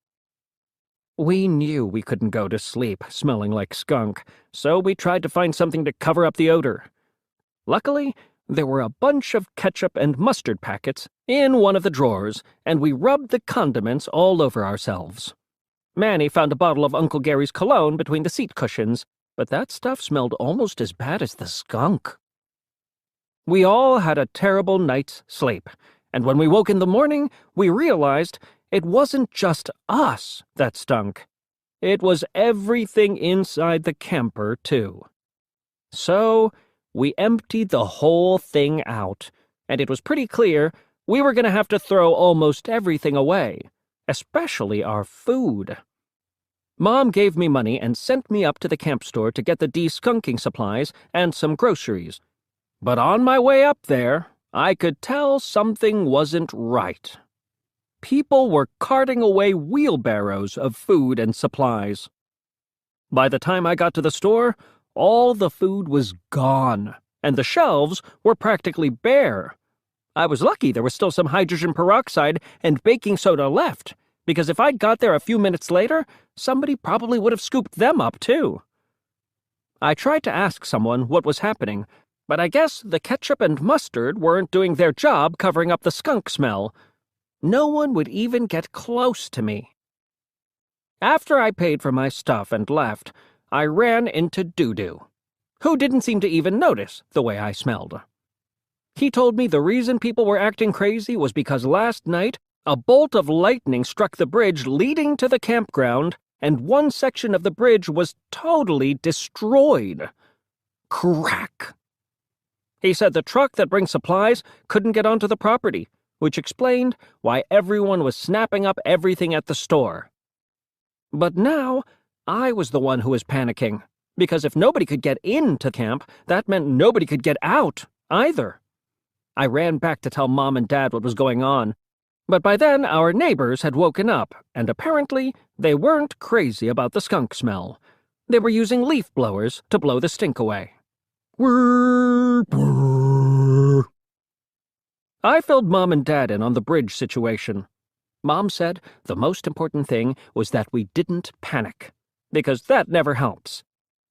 S1: We knew we couldn't go to sleep smelling like skunk, so we tried to find something to cover up the odor. Luckily, there were a bunch of ketchup and mustard packets in one of the drawers, and we rubbed the condiments all over ourselves. Manny found a bottle of Uncle Gary's cologne between the seat cushions, but that stuff smelled almost as bad as the skunk. We all had a terrible night's sleep, and when we woke in the morning, we realized it wasn't just us that stunk. It was everything inside the camper, too. So, we emptied the whole thing out, and it was pretty clear we were going to have to throw almost everything away, especially our food. Mom gave me money and sent me up to the camp store to get the de-skunking supplies and some groceries. But on my way up there, I could tell something wasn't right. People were carting away wheelbarrows of food and supplies. By the time I got to the store, all the food was gone, and the shelves were practically bare. I was lucky there was still some hydrogen peroxide and baking soda left, because if I'd got there a few minutes later, somebody probably would have scooped them up, too. I tried to ask someone what was happening, but I guess the ketchup and mustard weren't doing their job covering up the skunk smell. No one would even get close to me. After I paid for my stuff and left, I ran into Doo-Doo, who didn't seem to even notice the way I smelled. He told me the reason people were acting crazy was because last night a bolt of lightning struck the bridge leading to the campground, and one section of the bridge was totally destroyed. Crack! He said the truck that brings supplies couldn't get onto the property, which explained why everyone was snapping up everything at the store. But now, I was the one who was panicking, because if nobody could get into camp, that meant nobody could get out, either. I ran back to tell Mom and Dad what was going on, but by then our neighbors had woken up, and apparently they weren't crazy about the skunk smell. They were using leaf blowers to blow the stink away. Whir, whir. I filled Mom and Dad in on the bridge situation. Mom said the most important thing was that we didn't panic, because that never helps.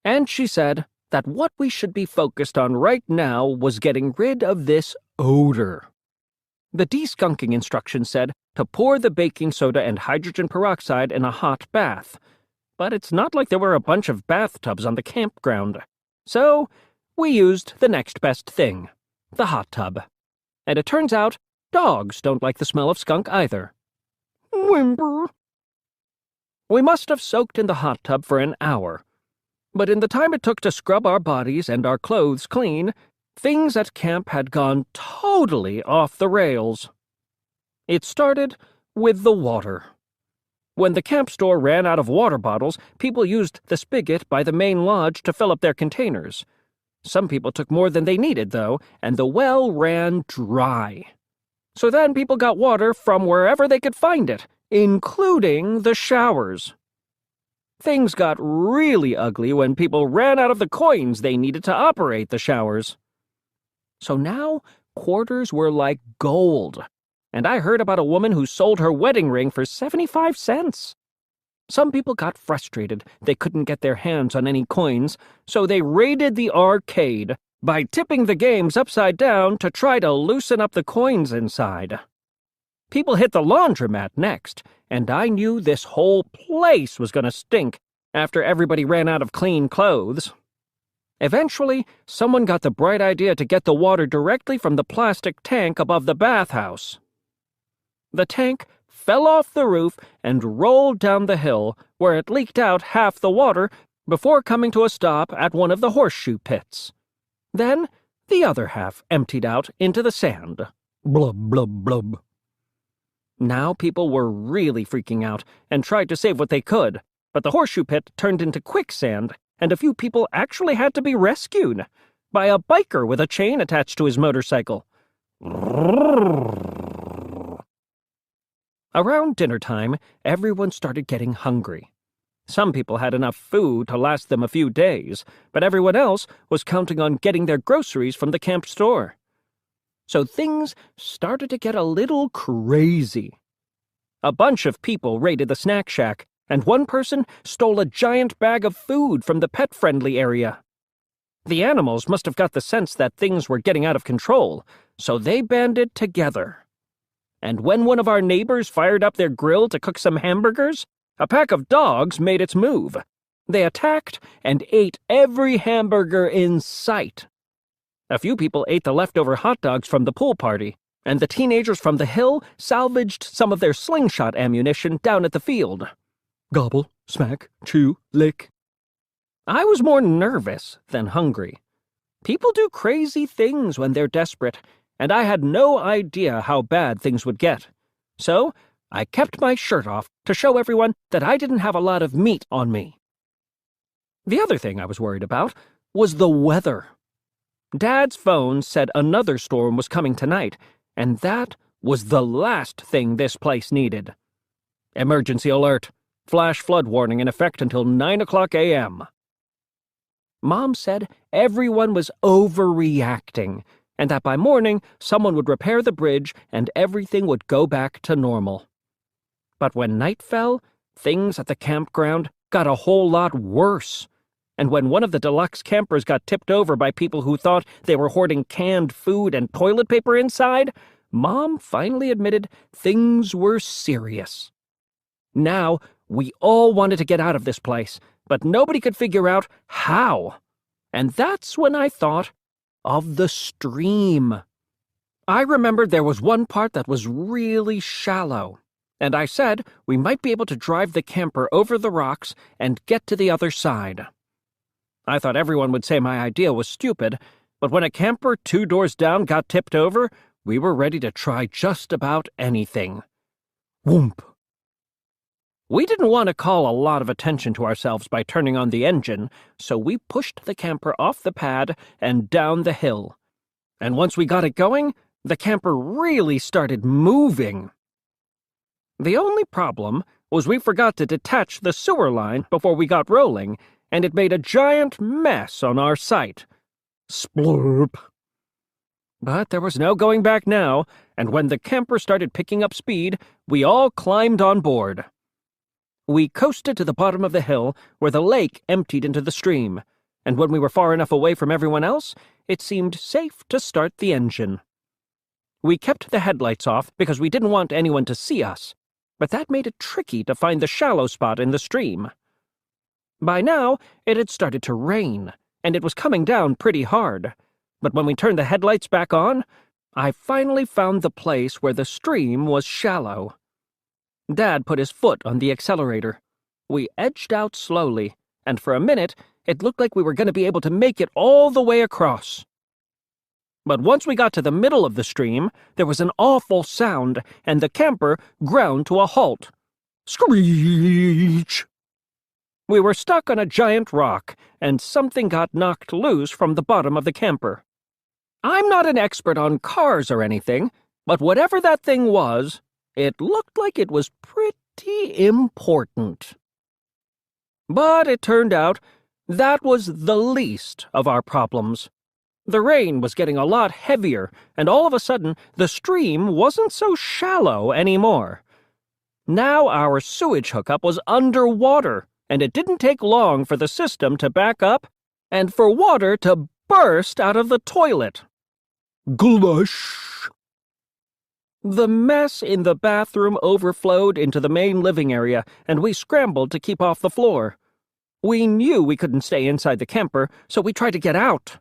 S1: And she said that what we should be focused on right now was getting rid of this odor. The deskunking instructions said to pour the baking soda and hydrogen peroxide in a hot bath, but it's not like there were a bunch of bathtubs on the campground. So we used the next best thing, the hot tub. And it turns out dogs don't like the smell of skunk either. Whimper. We must have soaked in the hot tub for an hour, but in the time it took to scrub our bodies and our clothes clean, things at camp had gone totally off the rails. It started with the water. When the camp store ran out of water bottles, people used the spigot by the main lodge to fill up their containers. Some people took more than they needed, though, and the well ran dry. So then people got water from wherever they could find it, including the showers. Things got really ugly when people ran out of the coins they needed to operate the showers. So now quarters were like gold, and I heard about a woman who sold her wedding ring for 75 cents. Some people got frustrated they couldn't get their hands on any coins, so they raided the arcade by tipping the games upside down to try to loosen up the coins inside. People hit the laundromat next, and I knew this whole place was going to stink after everybody ran out of clean clothes. Eventually, someone got the bright idea to get the water directly from the plastic tank above the bathhouse. The tank fell off the roof and rolled down the hill, where it leaked out half the water before coming to a stop at one of the horseshoe pits. Then, the other half emptied out into the sand. Blub, blub, blub. Now people were really freaking out and tried to save what they could, but the horseshoe pit turned into quicksand, and a few people actually had to be rescued by a biker with a chain attached to his motorcycle. Around dinner time, everyone started getting hungry. Some people had enough food to last them a few days, but everyone else was counting on getting their groceries from the camp store. So things started to get a little crazy. A bunch of people raided the snack shack, and one person stole a giant bag of food from the pet-friendly area. The animals must have got the sense that things were getting out of control, so they banded together. And when one of our neighbors fired up their grill to cook some hamburgers, a pack of dogs made its move. They attacked and ate every hamburger in sight. A few people ate the leftover hot dogs from the pool party, and the teenagers from the hill salvaged some of their slingshot ammunition down at the field. Gobble, smack, chew, lick. I was more nervous than hungry. People do crazy things when they're desperate, and I had no idea how bad things would get. So I kept my shirt off to show everyone that I didn't have a lot of meat on me. The other thing I was worried about was the weather. Dad's phone said another storm was coming tonight, and that was the last thing this place needed. Emergency alert. Flash flood warning in effect until 9 o'clock a.m. Mom said everyone was overreacting, and that by morning someone would repair the bridge and everything would go back to normal. But when night fell, things at the campground got a whole lot worse. And when one of the deluxe campers got tipped over by people who thought they were hoarding canned food and toilet paper inside, Mom finally admitted things were serious. Now, we all wanted to get out of this place, but nobody could figure out how. And that's when I thought of the stream. I remembered there was one part that was really shallow, and I said we might be able to drive the camper over the rocks and get to the other side. I thought everyone would say my idea was stupid, but when a camper 2 doors down got tipped over, we were ready to try just about anything. Whoomp! We didn't want to call a lot of attention to ourselves by turning on the engine, so we pushed the camper off the pad and down the hill. And once we got it going, the camper really started moving. The only problem was we forgot to detach the sewer line before we got rolling, and it made a giant mess on our site. Splurp. But there was no going back now, and when the camper started picking up speed, we all climbed on board. We coasted to the bottom of the hill, where the lake emptied into the stream, and when we were far enough away from everyone else, it seemed safe to start the engine. We kept the headlights off because we didn't want anyone to see us, but that made it tricky to find the shallow spot in the stream. By now, it had started to rain, and it was coming down pretty hard, but when we turned the headlights back on, I finally found the place where the stream was shallow. Dad put his foot on the accelerator. We edged out slowly, and for a minute, it looked like we were going to be able to make it all the way across. But once we got to the middle of the stream, there was an awful sound, and the camper ground to a halt. Screech! We were stuck on a giant rock, and something got knocked loose from the bottom of the camper. I'm not an expert on cars or anything, but whatever that thing was, it looked like it was pretty important. But it turned out that was the least of our problems. The rain was getting a lot heavier, and all of a sudden, the stream wasn't so shallow anymore. Now our sewage hookup was underwater, and it didn't take long for the system to back up and for water to burst out of the toilet. Glush! The mess in the bathroom overflowed into the main living area, and we scrambled to keep off the floor. We knew we couldn't stay inside the camper, so we tried to get out.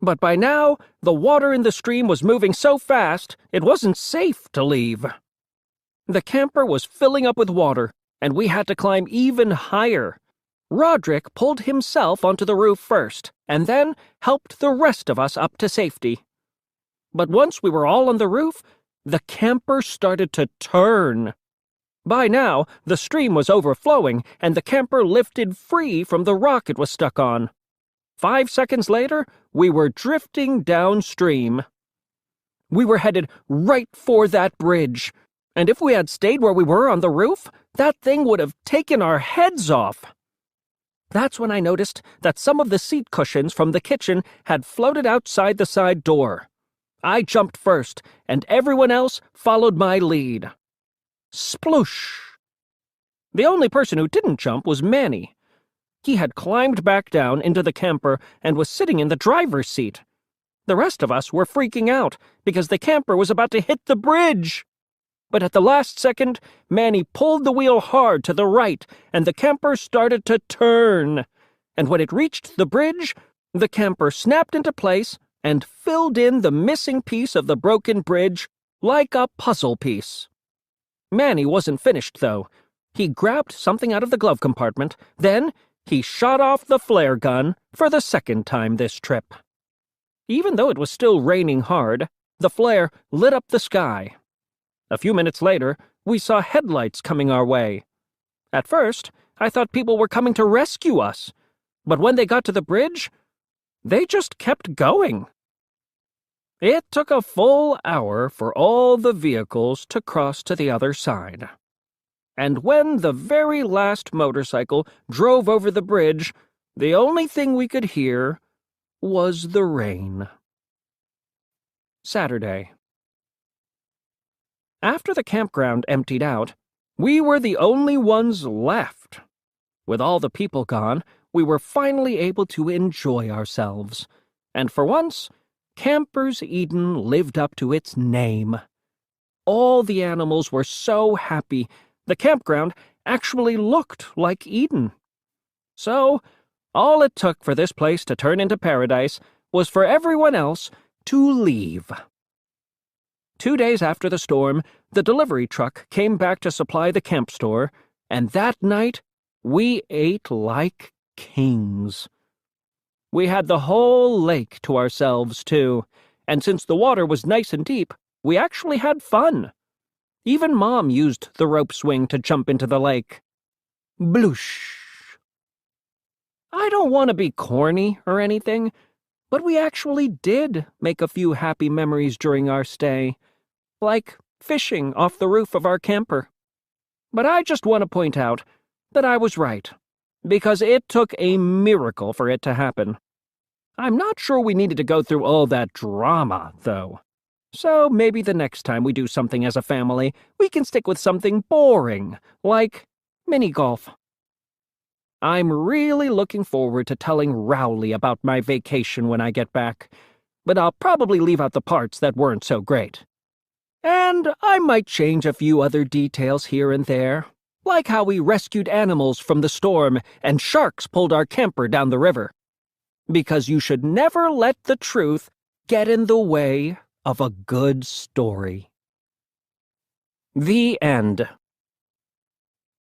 S1: But by now, the water in the stream was moving so fast, it wasn't safe to leave. The camper was filling up with water, and we had to climb even higher. Roderick pulled himself onto the roof first, and then helped the rest of us up to safety. But once we were all on the roof, the camper started to turn. By now, the stream was overflowing, and the camper lifted free from the rock it was stuck on. 5 seconds later, we were drifting downstream. We were headed right for that bridge, and if we had stayed where we were on the roof, that thing would have taken our heads off. That's when I noticed that some of the seat cushions from the kitchen had floated outside the side door. I jumped first, and everyone else followed my lead. Sploosh! The only person who didn't jump was Manny. He had climbed back down into the camper and was sitting in the driver's seat. The rest of us were freaking out because the camper was about to hit the bridge. But at the last second, Manny pulled the wheel hard to the right, and the camper started to turn. And when it reached the bridge, the camper snapped into place and filled in the missing piece of the broken bridge like a puzzle piece. Manny wasn't finished, though. He grabbed something out of the glove compartment, then he shot off the flare gun for the second time this trip. Even though it was still raining hard, the flare lit up the sky. A few minutes later, we saw headlights coming our way. At first, I thought people were coming to rescue us, but when they got to the bridge, they just kept going. It took a full hour for all the vehicles to cross to the other side. And when the very last motorcycle drove over the bridge, the only thing we could hear was the rain. Saturday. After the campground emptied out, we were the only ones left. With all the people gone, we were finally able to enjoy ourselves. And for once, Campers Eden lived up to its name. All the animals were so happy, the campground actually looked like Eden. So, all it took for this place to turn into paradise was for everyone else to leave. 2 days after the storm, the delivery truck came back to supply the camp store, and that night, we ate like kings. We had the whole lake to ourselves, too, and since the water was nice and deep, we actually had fun. Even Mom used the rope swing to jump into the lake. Bloosh! I don't want to be corny or anything, but we actually did make a few happy memories during our stay, like fishing off the roof of our camper. But I just want to point out that I was right, because it took a miracle for it to happen. I'm not sure we needed to go through all that drama, though. So maybe the next time we do something as a family, we can stick with something boring, like mini-golf. I'm really looking forward to telling Rowley about my vacation when I get back, but I'll probably leave out the parts that weren't so great. And I might change a few other details here and there, like how we rescued animals from the storm and sharks pulled our camper down the river. Because you should never let the truth get in the way of a good story. The end.